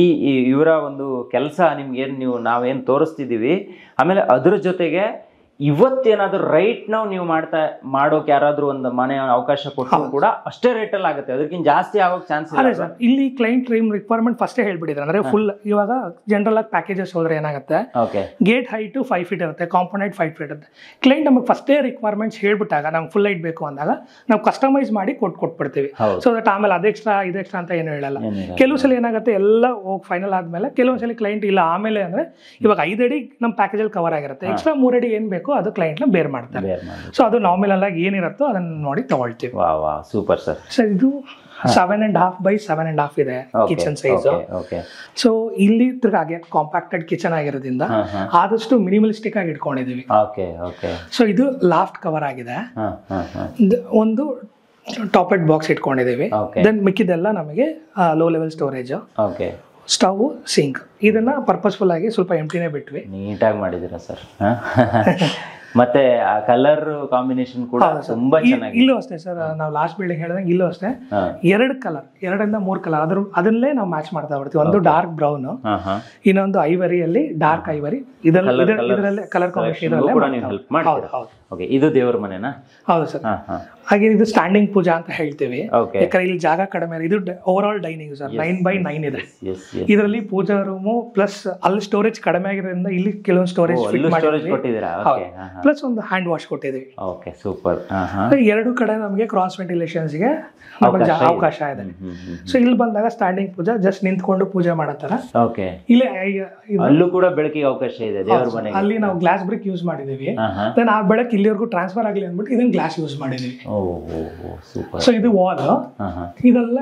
ಇವರ ಒಂದು ಕೆಲಸ ನಿಮ್ಗೇನು ನಾವೇನು ತೋರಿಸ್ತಿದ್ದೀವಿ, ಆಮೇಲೆ ಅದ್ರ ಜೊತೆಗೆ ಇವತ್ತೇನಾದ್ರೂ ರೈಟ್ ನಾವು ನೀವು ಮಾಡೋಕೆ ಯಾರಾದ್ರೂ ಒಂದು ಮನೆ ಅವಕಾಶ ಕೊಟ್ಟರು ಕೂಡ ಅಷ್ಟೇ ರೇಟಲ್ಲಿ ಆಗುತ್ತೆ, ಅದಕ್ಕಿಂತ ಜಾಸ್ತಿ ಆಗೋಕೆ ಚಾನ್ಸ್ ಇಲ್ಲ ಸರ್. ಇಲ್ಲಿ ಕ್ಲೈಂಟ್ ರಿಕ್ವೈರ್ಮೆಂಟ್ ಫಸ್ಟೇ ಹೇಳ್ಬಿಟ್ಟಿದ್ರೆ, ಅಂದ್ರೆ ಫುಲ್ ಇವಾಗ ಜನರಲ್ ಆಗಿ ಪ್ಯಾಕೇಜಸ್ ಹೋದ್ರೆ ಏನಾಗುತ್ತೆ, ಗೇಟ್ ಹೈಟ್ 5 feet ಇರುತ್ತೆ, ಕಾಂಪೌಂಡ್ 5 feet ಇರುತ್ತೆ. ಕ್ಲೈಂಟ್ ನಮಗೆ ಫಸ್ಟೇ ರಿಕ್ವೈರ್ಮೆಂಟ್ಸ್ ಹೇಳ್ಬಿಟ್ಟಾಗ ನಮ್ಗೆ ಫುಲ್ ಹೈಟ್ ಬೇಕು ಅಂದಾಗ ನಾವು ಕಸ್ಟಮೈಸ್ ಮಾಡಿ ಕೊಟ್ಬಿಡ್ತೀವಿ. ಸೊ ದಟ್ ಆಮೇಲೆ ಅದೆಕ್ಸ್ಟ್ರಾ ಇದೆಕ್ಸ್ಟ್ರಾ ಅಂತ ಏನು ಹೇಳಲ್ಲ. ಕೆಲವು ಸಲ ಏನಾಗುತ್ತೆ, ಎಲ್ಲ ಹೋಗಿ ಫೈನಲ್ ಆದ್ಮೇಲೆ ಕೆಲವೊಂದ್ಸಲ ಕ್ಲೈಂಟ್ ಇಲ್ಲ ಆಮೇಲೆ ಅಂದ್ರೆ ಇವಾಗ 5 ಅಡಿ ನಮ್ಮ ಪ್ಯಾಕೇಜಲ್ಲಿ ಕವರ್ ಆಗಿರುತ್ತೆ, ಎಕ್ಸ್ಟ್ರಾ 3 ಅಡಿ ಏನ್ ಬೇಕು ಅದು ಕ್ಲೈಂಟ್ ನ ಬೇರ್ ಮಾಡ್ತಾರೆ. ಸೊ ಅದು ನಾರ್ಮಲ್ ಆಗಿ ಏನಿರುತ್ತೋ ಅದನ್ನ ನೋಡಿ ತಗೊಳ್ತೀವಿ. Super sir. ಸರ್ ಇದು 7.5 by 7.5 ಇದೆ ಕಿಚನ್ ಸೈಜ್. ಸೊ ಇಲ್ಲಿ ಹಾಗೆ ಕಾಂಪ್ಯಾಕ್ಟೆಡ್ ಕಿಚನ್ ಆಗಿರೋದ್ರಿಂದ ಆದಷ್ಟು ಮಿನಿಮಲಿಸ್ಟಿಕ್ ಆಗಿ ಇಟ್ಕೊಂಡಿದೀವಿ. ಸೊ ಇದು ಲಾಫ್ಟ್ ಕವರ್ ಆಗಿದೆ. ಒಂದು ಟಾಪೆಡ್ ಬಾಕ್ಸ್ ಇಟ್ಕೊಂಡಿದೀವಿ. ದೆನ್ ಮಿಕ್ಕಿದೆಲ್ಲ ನಮಗೆ low level storage, stove, sink. ಇದನ್ನ ಪರ್ಪಸ್ಫುಲ್ ಆಗಿ ಸ್ವಲ್ಪ ಎಂಟಿನೇ ಬಿಟ್ವಿ. ನೀಟಾಗಿ ಮಾಡಿದಿರಾ ಸರ್. ಮತ್ತೆ ಆ ಕಲರ್ ಕಾಂಬಿನೇಷನ್ ಕೂಡ ತುಂಬಾ ಚೆನ್ನಾಗಿದೆ. ಇಲ್ಲೂ ಅಷ್ಟೇ ಸರ್, ನಾವು ಲಾಸ್ಟ್ ಬಿಲ್ಡಿಂಗ್ ಹೇಳಿದಂಗೆ ಇಲ್ಲೂ ಅಷ್ಟೇ 2 ಕಲರ್, 2 3 ಕಲರ್ ಅದನ್ನೇ ನಾವು ಮ್ಯಾಚ್ ಮಾಡ್ತಾ ಬರ್ತೀವಿ. ಒಂದು ಡಾರ್ಕ್ ಬ್ರೌನ್, ಇನ್ನೊಂದು ಐವರಿಯಲ್ಲಿ ಡಾರ್ಕ್ ಐವರಿ. ಇದರಲ್ಲೇ ಕಲರ್ ಕಾಂಬಿನೇಷನ್ ಹೆಲ್ಪ್ ಮಾಡ್ತೀರಾ? ಓಕೆ, ಇದು ದೇವರ ಮನೆನಾ? ಹೌದು ಸರ್. ಹಾಗೆ ಇದು ಸ್ಟ್ಯಾಂಡಿಂಗ್ ಪೂಜಾ ಅಂತ ಹೇಳ್ತೀವಿ, ಯಾಕಂದ್ರೆ ಇಲ್ಲಿ ಜಾಗ ಕಡಿಮೆ. ಇದು over all dining sir, 9 by 9 ಇದೆ. ಇದರಲ್ಲಿ ಪೂಜಾ ರೂಮು ಪ್ಲಸ್ ಅಲ್ಲಿ ಸ್ಟೋರೇಜ್ ಕಡಿಮೆ ಆಗಿರೋದ್ರಿಂದ ಇಲ್ಲಿ ಕೆಲವೊಂದು ಸ್ಟೋರೇಜ್ ಫಿಟ್ ಮಾಡಿದ್ದೀವಿ. ಪ್ಲಸ್ ಒಂದು ಹ್ಯಾಂಡ್ ವಾಶ್ ಕೊಟ್ಟಿದ್ದೀವಿ. Okay, super. 2 ಕಡೆ ನಮಗೆ ಕ್ರಾಸ್ ವೆಂಟಿಲೇಷನ್ಸ್ಗೆ ಅವಕಾಶ ಇದೆ. ಸೊ ಇಲ್ಲಿ ಬಂದಾಗ ಸ್ಟ್ಯಾಂಡಿಂಗ್ ಪೂಜಾ ಜಸ್ಟ್ ನಿಂತ್ಕೊಂಡು ಪೂಜೆ ಮಾಡತ್ತಾರ. ಇಲ್ಲಿ ಅಲ್ಲೂ ಕೂಡ ಬೆಳಕಿಗೆ ಅವಕಾಶ ಇದೆ ದೇವರ ಮನೆ. ಅಲ್ಲಿ ನಾವು ಗ್ಲಾಸ್ ಬ್ರಿಕ್ ಯೂಸ್ ಮಾಡಿದೀವಿ. ದೆನ್ ಆ ಬೆಳಕು ಇಲ್ಲಿವರೆಗೂ ಟ್ರಾನ್ಸ್ಫರ್ ಆಗಲಿ ಅಂದ್ಬಿಟ್ಟು ಇದನ್ನ ಗ್ಲಾಸ್ ಯೂಸ್ ಮಾಡಿದೀವಿ. ಸೊ ಇದು ವಾಲ್, ಇದೆಲ್ಲ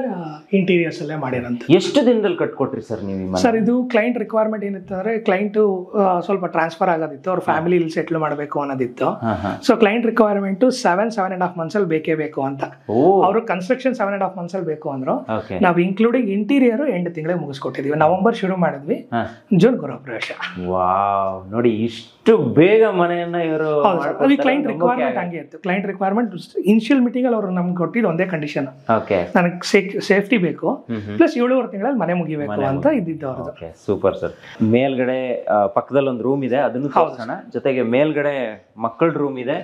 ಇಂಟೀರಿಯರ್ಸ್ ಅಲ್ಲೇ ಮಾಡಿರೋಂತ. ಎಷ್ಟು ದಿನದಲ್ಲಿ ಕಟ್ಕೊಟ್ರಿ ಸರ್ ನೀವು? ಸರ್ ಇದು ಕ್ಲೈಂಟ್ ರಿಕ್ವೈರ್ಮೆಂಟ್ ಏನಿತ್ತು ಅಂದ್ರೆ, ಕ್ಲೈಂಟ್ ಸ್ವಲ್ಪ ಟ್ರಾನ್ಸ್ಫರ್ ಆಗೋದಿತ್ತು, ಅವ್ರ ಫ್ಯಾಮಿಲಿ ಇಲ್ಲಿ ಸೆಟ್ಲ್ ಮಾಡಬೇಕು ಅನ್ನೋದಿತ್ತು. ಸೊ ಕ್ಲೈಂಟ್ ರಿಕ್ವೈರ್ಮೆಂಟ್ 7.5 months ಅಲ್ಲಿ ಬೇಕೇ ಬೇಕು ಅಂತ. ಅವರು ಕನ್ಸ್ಟ್ರಕ್ಷನ್ 7.5 months ಅಲ್ಲಿ ಬೇಕು ಅಂದ್ರು. ನಾವು ಇನ್ಕ್ಲೂಡಿಂಗ್ ಇಂಟೀರಿಯರ್ 8 ತಿಂಗಳಿಗೆ ಮುಗಿಸ್ಕೊಟ್ಟಿದ್ವಿ. ನವೆಂಬರ್ ಶುರು ಮಾಡಿದ್ವಿ, ಜೂನ್ ಗೃಹ ಪ್ರವೇಶ. ವಾವ್, ನೋಡಿ ಇಷ್ಟು ಬೇಗ ಮನೆಯನ್ನ ಇವರು. ಕ್ಲೈಂಟ್ ರಿಕ್ವೈರ್ಮೆಂಟ್ ಹಂಗೆ ಇತ್ತು. ಕ್ಲೈಂಟ್ ರಿಕ್ವೈರ್ಮೆಂಟ್ ಇನಿಷಿಯಲ್ ಮೀಟಿಂಗ್ ಅಲ್ಲಿ ಅವರು ನಮ್ಗೆ ಕೊಟ್ಟಿದ್ದು ಒಂದೇ ಕಂಡೀಷನ್, ನನಗೆ ಸೇಫ್ಟಿ ಬೇಕು ಪ್ಲಸ್ 7.5 ತಿಂಗಳಲ್ಲಿ ಮನೆ ಮುಗಿಬೇಕು ಅಂತ ಇದ್ದಿದ್ದು ಅವ್ರದ್ದು. Super sir. ಮೇಲ್ಗಡೆ ಪಕ್ಕದಲ್ಲಿ ಒಂದು ರೂಮ್ ಇದೆ, ಅದನ್ನು ತೋರಿಸೋಣ. ಜೊತೆಗೆ ಮೇಲ್ಗಡೆ ಮಕ್ಕಳ ರೂಮ್ ಇದೆ,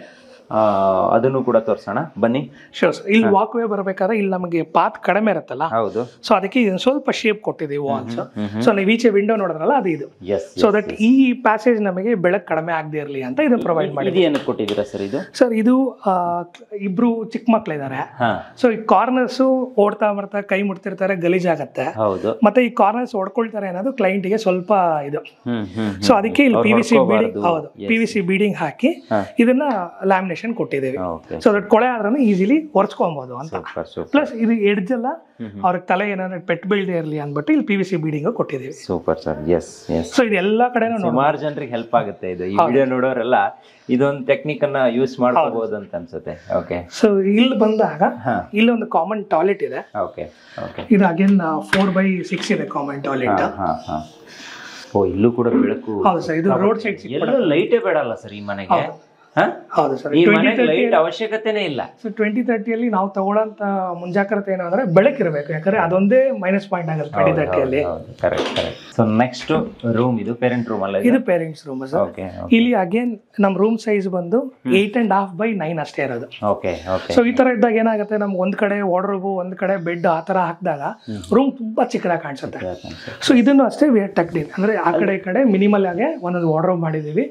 ಅದನ್ನು ಕೂಡ ತೋರಿಸೋಣ ಬನ್ನಿ. Sure sir. ಇಲ್ಲಿ ವಾಕ್ ವೇ ಬರಬೇಕಾದ್ರೆ ಇಲ್ಲಿ ನಮಗೆ ಪಾತ್ ಕಡಿಮೆ ಇರುತ್ತಲ್ಲ, ಹೌದು. ಸೊ ಅದಕ್ಕೆ ಸ್ವಲ್ಪ ಶೇಪ್ ಕೊಟ್ಟಿದ್ದೀವಿ ವಾಲ್ಸ್. ಸೊ ನೀವು ಈಚೆ ವಿಂಡೋ ನೋಡಿದ್ರಲ್ಲ ಅದು ಇದು. ಸೊ ದಟ್ ಈ ಪ್ಯಾಸೇಜ್ ನಮಗೆ ಬೆಳಕು ಕಡಿಮೆ ಆಗದೆ ಇರಲಿ ಅಂತ ಇದನ್ನ ಪ್ರೊವೈಡ್ ಮಾಡಿ. ಏನಕ್ಕೆ ಕೊಟ್ಟಿದ್ದೀರಾ ಸರ್ ಇದು? ಸರ್ ಇದು ಇಬ್ರು ಚಿಕ್ಕ ಮಕ್ಳಿದ್ದಾರೆ. ಸೊ ಈ ಕಾರ್ನರ್ಸ್ ಓಡ್ತಾ ಬರ್ತಾ ಕೈ ಮುಟ್ತಿರ್ತಾರೆ, ಗಲೀಜಾಗತ್ತೆ. ಮತ್ತೆ ಈ ಕಾರ್ನರ್ಸ್ ಓಡ್ಕೊಳ್ತಾರೆ ಅನ್ನೋದು ಕ್ಲೈಂಟ್ಗೆ ಸ್ವಲ್ಪ ಇದು. ಸೊ ಅದಕ್ಕೆ ಇಲ್ಲಿ PVC ಬೀಡಿಂಗ್, ಹೌದು, PVC ಬೀಡಿಂಗ್ ಹಾಕಿ ಇದನ್ನ ಲ್ಯಾಮಿನೇಷನ್ ಕೊಟ್ಟಿದ್ದೀವಿ. ಸೊ ದಟ್ ಕೊಳೆ ಆದ್ರೂ ಈಸಿಲಿ ಒರೆಸ್ಕೊಬಹುದು ಅಂತ. ಪ್ಲಸ್ ಇದು ಎಡ್ಜ್ ಎಲ್ಲ ಅವ್ರಿಗೆ ತಲೆ ಏನಾದ್ರು ಪೆಟ್ ಬೀಳದೆ ಇರಲಿ ಅಂದ್ಬಿಟ್ಟು ಇಲ್ಲಿ PVC ಬೀಡಿಂಗ್ ಕೊಟ್ಟಿದ್ದೀವಿ. Super sir. Yes yes. So ಇದು ಎಲ್ಲಾ ಕಡೆನೂ ಸುಮಾರು ಜನರಿಗೆ ಹೆಲ್ಪ್ ಆಗುತ್ತೆ ಇದು. ಈ ವಿಡಿಯೋ ನೋಡೋರೆಲ್ಲ ಇದೊಂದು ಟೆಕ್ನಿಕ್ ಅನ್ನ ಯೂಸ್ ಮಾಡ್ಕೋಬಹುದು ಅಂತ ಅನ್ಸುತ್ತೆ. ಓಕೆ. ಸೊ ಇಲ್ಲಿ ಬಂದಾಗ ಇಲ್ಲಿ ಒಂದು ಕಾಮನ್ ಟಾಯ್ಲೆಟ್ ಇದೆ. Okay okay. ಇದು ಅಗೇನ್ 4/6 ಇದೆ ಕಾಮನ್ ಟಾಯ್ಲೆಟ್. ಓ, ಇಲ್ಲೂ ಕೂಡ ಬೆಳಕು. ಹೌದು ಸರ್. ಇದು ರೋಡ್ ಸೈಡ್ ಎಲ್ಲೂ ಲೈಟೇ ಬೇಡಲ್ಲ ಸರ್ ಈ ಮನೆಗೆ? ಹೌದು ಸರ್. ಲೈಟ್ ಅವಶ್ಯಕತೆನೇ ಇಲ್ಲ. ಸೊ 2030 ನಾವು ತಗೊಳ್ಳೋಂತ ಮುಂಜಾಗ್ರತೆ ಏನು ಅಂದ್ರೆ ಬೆಳಕಿರಬೇಕು, ಯಾಕಂದ್ರೆ ಅದೊಂದೇ ಮೈನಸ್ ಪಾಯಿಂಟ್ ಆಗುತ್ತೆ 2030. Correct correct. So next room, ಇದು ಪೇರೆಂಟ್ ರೂಮ್ ಅಲ್ಲ? ಇದು ಪೇರೆಂಟ್ಸ್ ರೂಮ್ ಸರ್. ಇಲ್ಲಿ ಅಗೇನ್ ನಮ್ ರೂಮ್ ಸೈಜ್ ಬಂದು 8.5 by 9 ಅಷ್ಟೇ ಇರೋದು. ಸೊ ಈ ತರ ಇದ್ದಾಗ ಏನಾಗುತ್ತೆ, ನಮ್ಗೆ ಒಂದ್ ಕಡೆ ವಾರ್ಡ್ರೋಬ್ ಒಂದ್ ಕಡೆ ಬೆಡ್ ಆ ತರ ಹಾಕಿದಾಗ ರೂಮ್ ತುಂಬಾ ತುಂಬಾ ಚಿಕ್ಕದಾಗಿ ಕಾಣಿಸುತ್ತೆ. ಸೊ ಇದನ್ನು ಅಷ್ಟೇ ವಿ ಆರ್ ಟಕ್ಡ್ ಇನ್, ಅಂದ್ರೆ ಆ ಕಡೆ ಈ ಕಡೆ ಮಿನಿಮಲ್ ಆಗಿ ಒಂದೊಂದು ವಾರ್ಡ್ರೋಬ್ ಮಾಡಿದೀವಿ,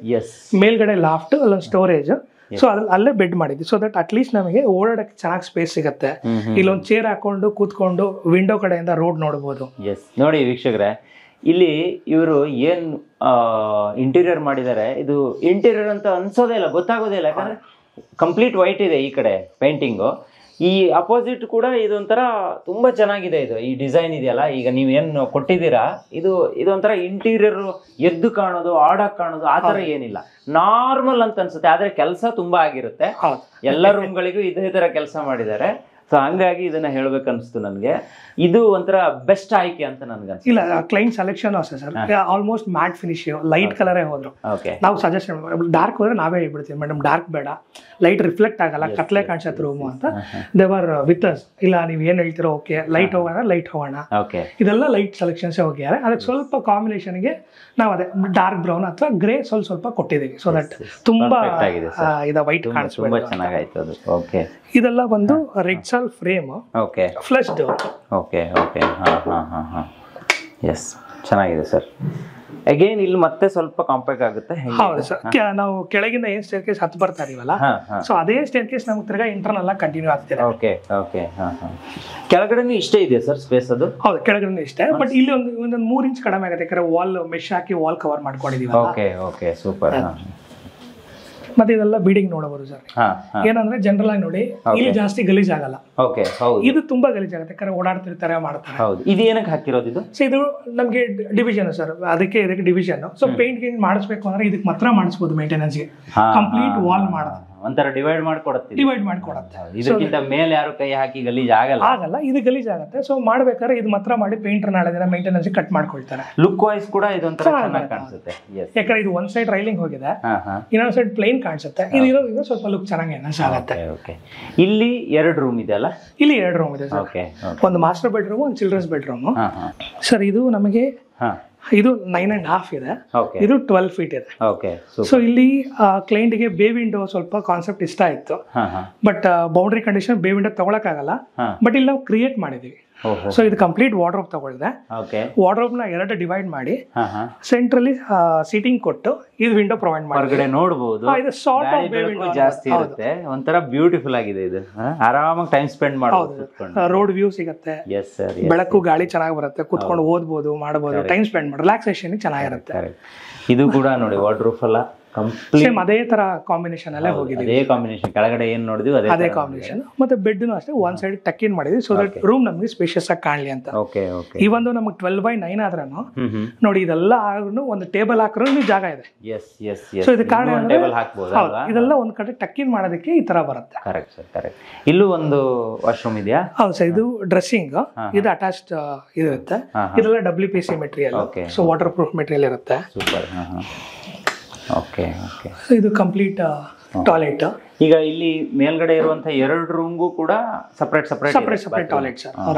ಮೇಲ್ಗಡೆ ಲಾಫ್ಟ್ ಅಲ್ಲೊಂದು ಸ್ಟೋರೇಜ್, ಸೊ ಅಲ್ಲೇ ಬೆಡ್ ಮಾಡಿದ್ವಿ. ಸೊ ದಟ್ ಅಟ್ಲೀಸ್ಟ್ ನಮಗೆ ಓಡಾಡಕ್ಕೆ ಚೆನ್ನಾಗಿ ಸ್ಪೇಸ್ ಸಿಗುತ್ತೆ. ಇಲ್ಲೊಂದು ಚೇರ್ ಹಾಕೊಂಡು ಕೂತ್ಕೊಂಡು ವಿಂಡೋ ಕಡೆಯಿಂದ ರೋಡ್ ನೋಡಬಹುದು. ನೋಡಿ ವೀಕ್ಷಕರೇ, ಇಲ್ಲಿ ಇವರು ಏನ್ ಇಂಟೀರಿಯರ್ ಮಾಡಿದ್ದಾರೆ, ಇದು ಇಂಟೀರಿಯರ್ ಅಂತ ಅನ್ಸೋದೇ ಇಲ್ಲ, ಗೊತ್ತಾಗೋದೇ ಇಲ್ಲ, ಯಾಕಂದ್ರೆ ಕಂಪ್ಲೀಟ್ ವೈಟ್ ಇದೆ ಈ ಕಡೆ ಪೇಂಟಿಂಗು. ಈ ಅಪೋಸಿಟ್ ಕೂಡ ಇದೊಂಥರ ತುಂಬಾ ಚೆನ್ನಾಗಿದೆ. ಇದು ಈ ಡಿಸೈನ್ ಇದೆಯಲ್ಲ, ಈಗ ನೀವೇನು ಕೊಟ್ಟಿದ್ದೀರಾ, ಇದೊಂಥರ ಇಂಟೀರಿಯರ್ ಎದ್ದು ಕಾಣೋದು, ಆಡಕ್ ಕಾಣೋದು ಆ ತರ ಏನಿಲ್ಲ, ನಾರ್ಮಲ್ ಅಂತ ಅನ್ಸುತ್ತೆ. ಆದ್ರೆ ಕೆಲಸ ತುಂಬಾ ಆಗಿರುತ್ತೆ. ಎಲ್ಲ ರೂಮ್ಗಳಿಗೂ ಇದೇ ತರ ಕೆಲಸ ಮಾಡಿದ್ದಾರೆ. ಸೊ ಹಂಗಾಗಿ ಇದನ್ನ ಹೇಳ್ಬೇಕನ್ನಿಸ್ತು ನನಗೆ. ಇದು ಒಂಥರ ಬೆಸ್ಟ್ ಆಯ್ಕೆ ಅಂತ ನನ್ಗೆ ಅನ್ಸುತ್ತೆ. ಇಲ್ಲ, ಕ್ಲೈಂಟ್ ಸೆಲೆಕ್ಷನ್ ಅಷ್ಟೇ sir, almost matt finish, light ಕಲರೇ ಹೋದ್ರು. ನಾವು ಸಜೆಸ್ಟ್ ಡಾರ್ಕ್ ಹೋದ್ರೆ ನಾವೇ ಹೇಳ್ಬಿಡ್ತೀವಿ, ಮೇಡಮ್ ಡಾರ್ಕ್ ಬೇಡ, ಲೈಟ್ ರಿಫ್ಲೆಕ್ಟ್ ಆಗಲ್ಲ, ಕತ್ಲೆ ಕಾಣಿಸುತ್ತೆ ರೂಮು ಅಂತ. ದೇವರ್ ವಿತ್ ಅಸ್, ಇಲ್ಲ ನೀವು ಏನ್ ಹೇಳ್ತೀರೋ ಓಕೆ, ಲೈಟ್ ಹೋಗೋಣ ಲೈಟ್ ಹೋಗೋಣ, ಇದೆಲ್ಲ ಲೈಟ್ ಸೆಲೆಕ್ಷನ್ಸ್ ಹೋಗಿದ್ದಾರೆ. ಅದಕ್ಕೆ ಸ್ವಲ್ಪ ಕಾಂಬಿನೇಷನ್ಗೆ ನಾವು ಅದೇ ಡಾರ್ಕ್ ಬ್ರೌನ್ ಅಥವಾ ಗ್ರೇ ಸ್ವಲ್ಪ ಕೊಟ್ಟಿದ್ದೀವಿ. ಸೊ ದಟ್ ತುಂಬಾ ಇದು ವೈಟ್ ಕಾಣಿಸ್ಬೇಕು. ಚೆನ್ನಾಗಾಯ್ತು ಅದು. ಓಕೆ, ಇದೆಲ್ಲ ಬಂದು red sal frame, flush door. Okay okay, yes, ಚೆನ್ನಾಗಿದೆ ಸರ್. ಅಗೇನ್ ಇಲ್ಲಿ ಮತ್ತೆ ಸ್ವಲ್ಪ ಕಾಂಪ್ಯಾಕ್ಟ್ ಆಗುತ್ತೆ. ಹೌದು ಸರ್, ನಾವು ಕೆಳಗಿಂದ ಏನ್ ಸ್ಟೇರ್ ಕೇಸ್ ಹತ್ತು ಬರ್ತಾ ಇದೀವಲ್ಲ, ಸೊ ಅದೇ ಸ್ಟೇರ್ ಕೇಸ್ ನಮ್ಗೆ ತಿರ್ಗಾ ಇಂಟರ್ನಲ್ ಆಗಿ ಕಂಟಿನ್ಯೂ ಆಗ್ತಿದೆ. ಓಕೆ ಓಕೆ, ಕೆಳಗಡೆನೂ ಇಷ್ಟೇ ಇದೆ ಸರ್ ಸ್ಪೇಸ್? ಅದು ಹೌದು, ಕೆಳಗಡೆ ಇಷ್ಟೇ, ಬಟ್ ಇಲ್ಲಿ ಒಂದೊಂದು 3 ಇಂಚ್ ಕಡಿಮೆ ಆಗುತ್ತೆ, ಯಾಕಂದ್ರೆ ವಾಲ್ ಮೆಶ್ ಹಾಕಿ ವಾಲ್ ಕವರ್ ಮಾಡ್ಕೊಂಡಿದೀವಿ. Okay okay, super. ಮತ್ತೆ ಇದೆಲ್ಲ ಬೀಡಿಂಗ್ ನೋಡಬಹುದು ಸರ್. ಏನಂದ್ರೆ ಜನರಲ್ ಆಗಿ ನೋಡಿ, ಇಲ್ಲಿ ಜಾಸ್ತಿ ಗಲೀಜ್ ಆಗಲ್ಲ. ಇದು ತುಂಬಾ ಗಲೀಜ್ ಆಗುತ್ತೆ, ಯಾಕಂದ್ರೆ ಓಡಾಡ್ತಿರ್ತಾರೆ, ಮಾಡ್ತಾರೆ. ಇದು ಏನಕ್ಕೆ ಹಾಕಿರೋದು? ಇದು ಸೊ ಇದು ನಮ್ಗೆ ಡಿವಿಷನ್ ಸರ್, ಅದಕ್ಕೆ ಇದಕ್ಕೆ ಡಿವಿಷನ್. ಸೊ ಪೇಂಟ್ ಗೇಂಟ್ ಮಾಡಿಸ್ಬೇಕು ಅಂದ್ರೆ ಇದಕ್ಕೆ ಮಾತ್ರ ಮಾಡಿಸ್ಬೋದು, ಮೇಂಟೆನೆನ್ಸ್ ಗೆ ಕಂಪ್ಲೀಟ್ ವಾಲ್ ಮಾಡೋದು ಒಂಥರ ಡಿವೈಡ್ ಮಾಡ್ಕೊಡುತ್ತೆ. ಇದಕ್ಕಿಂತ ಮೇಲೆ ಯಾರು ಕೈ ಹಾಕಿ ಗಲೀಜ್ ಆಗಲ್ಲ, ಇದು ಗಲೀಜ್ ಆಗುತ್ತೆ. ಸೊ ಮಾಡ್ಬೇಕಾದ್ರೆ ಇದು ಮಾತ್ರ ಮಾಡಿ ಪೇಂಟರ್ ನಾಳೆ ದಿನ ಮೇಂಟೆನೆನ್ಸ್ ಕಟ್ ಮಾಡ್ಕೊಳ್ತಾರೆ. ಲುಕ್ ವೈಸ್ ಕೂಡ ಇದೊಂಥರ ಚೆನ್ನಾಗಿ ಕಾಣಿಸುತ್ತೆ. ಯಾಕಂದ್ರೆ ಇದು ಒಂದ್ ಸೈಡ್ ರೈಲಿಂಗ್ ಹೋಗಿದೆ, ಇನ್ನೊಂದ್ ಸೈಡ್ ಪ್ಲೇನ್ ಕಾಣಿಸುತ್ತೆ. ಇದು ಸ್ವಲ್ಪ ಲುಕ್ ಚೆನ್ನಾಗಿ ಎನ್ಹಾನ್ಸ್ ಆಗುತ್ತೆ. ಇಲ್ಲಿ 2 ರೂಮ್ ಇದೆ ಅಲ್ಲ? ಇಲ್ಲಿ 2 ರೂಮ್ ಇದೆ ಸರ್, ಒಂದು ಮಾಸ್ಟರ್ ಬೆಡ್ರೂಮ್, ಒಂದು ಚಿಲ್ಡ್ರನ್ಸ್ ಬೆಡ್ರೂಮ್. ಸರ್ ಇದು ನಮಗೆ ಇದು 9.5 ಇದೆ, ಇದು 12 ಫೀಟ್ ಇದೆ. ಸೊ ಇಲ್ಲಿ ಕ್ಲೈಂಟ್ ಗೆ ಬೇ ವಿಂಡೋ ಸ್ವಲ್ಪ ಕಾನ್ಸೆಪ್ಟ್ ಇಷ್ಟ ಆಯ್ತು, ಬಟ್ ಬೌಂಡ್ರಿ ಕಂಡೀಷನ್ ಬೇ ವಿಂಡೋ ತಗೊಳಕ್ ಆಗಲ್ಲ. ಬಟ್ ಇಲ್ಲಿ ನಾವು ಕ್ರಿಯೇಟ್ ಮಾಡಿದೀವಿ. ಸೊ ಇದು ಕಂಪ್ಲೀಟ್ ವಾರ್ಡ್ರೋಬ್ ತಗೊಳ್ಳಿದೆ. ವಾರ್ಡ್ರೋಬ್ ನ 2 ಡಿವೈಡ್ ಮಾಡಿ ಸೆಂಟ್ರಲ್ಲಿ ಸೀಟಿಂಗ್ ಕೊಟ್ಟು ಇದು ವಿಂಡೋ ಪ್ರೊವೈಡ್ ಮಾಡಿ ನೋಡಬಹುದು. ಇದು ಸಾರ್ಟ್ ಆಫ್ ಬೇ ವಿಂಡೋ ಜಾಸ್ತಿ ಇರುತ್ತೆ, ಒಂಥರ ಬ್ಯೂಟಿಫುಲ್ ಆಗಿದೆ. ಇದು ಆರಾಮಾಗಿ ಟೈಮ್ ಸ್ಪೆಂಡ್ ಮಾಡಬಹುದು, ರೋಡ್ ವ್ಯೂ ಸಿಗುತ್ತೆ, ಬೆಳಕು ಗಾಳಿ ಚೆನ್ನಾಗಿ ಬರುತ್ತೆ, ಕುತ್ಕೊಂಡು ಓದಬಹುದು, ಮಾಡಬಹುದು, ಟೈಮ್ ಸ್ಪೆಂಡ್ ಮಾಡಿ ರಿಲ್ಯಾಕ್ಸೇಷನ್ ಚೆನ್ನಾಗಿರುತ್ತೆ. ಇದು ಕೂಡ ನೋಡಿ ವಾರ್ಡ್ರೋಬ್ ಅಲ್ಲ, ಸೇಮ್ ಅದೇ ತರ ಕಾಂಬಿನೇಷನ್ ಅಲ್ಲೇ ಹೋಗಿದೆ. ಅದೇ ಕಾಂಬಿನೇಷನ್, ಕೆಳಗಡೆ ಏನ್ ನೋಡಿದ್ವಿ ಅದೇ ಕಾಂಬಿನೇಷನ್. ಮತ್ತೆ ಬೆಡ್ ಅಷ್ಟೇ ಒಂದ್ ಸೈಡ್ ಟಕ್ ಇನ್ ಮಾಡಿದ್ವಿ, ಸೊ ದಟ್ ರೂಮ್ ನಮ್ಗೆ ಸ್ಪೇಷಿಯಸ್ ಆಗಿ ಕಾಣ್ಲಿ ಅಂತ. ಈ ಒಂದು ನಮಗೆ 12/9 ಆದ್ರೂ ನೋಡಿ, ಇದೆಲ್ಲ ಆದ್ರೂ ಒಂದು ಟೇಬಲ್ ಹಾಕ್ರೂ ಜಾಗ ಇದೆ. ಸೊ ಇದು ಕಾರಣ ಇದೆಲ್ಲ ಒಂದ್ ಕಡೆ ಟಕ್ ಇನ್ ಮಾಡೋದಕ್ಕೆ ಈ ತರ ಬರುತ್ತೆ. ಇಲ್ಲೂ ಒಂದು ವಾಶ್ರೂಮ್ ಇದೆಯಾ? ಹೌದು ಸರ್, ಇದು ಡ್ರೆಸ್ಸಿಂಗ್, ಇದು ಅಟ್ಯಾಚ್ಡ್ ಇರುತ್ತೆ. ಇದೆಲ್ಲ WPC material, so water proof material ಇರುತ್ತೆ. ಇದು ಕಂಪ್ಲೀಟ್ ಟಾಯ್ಲೆಟ್. ಈಗ ಇಲ್ಲಿ ಮೇಲ್ಗಡೆ ಇರುವಂತ 2 ರೂಮ್ಗೂ ಕೂಡ separate toilet sir, attach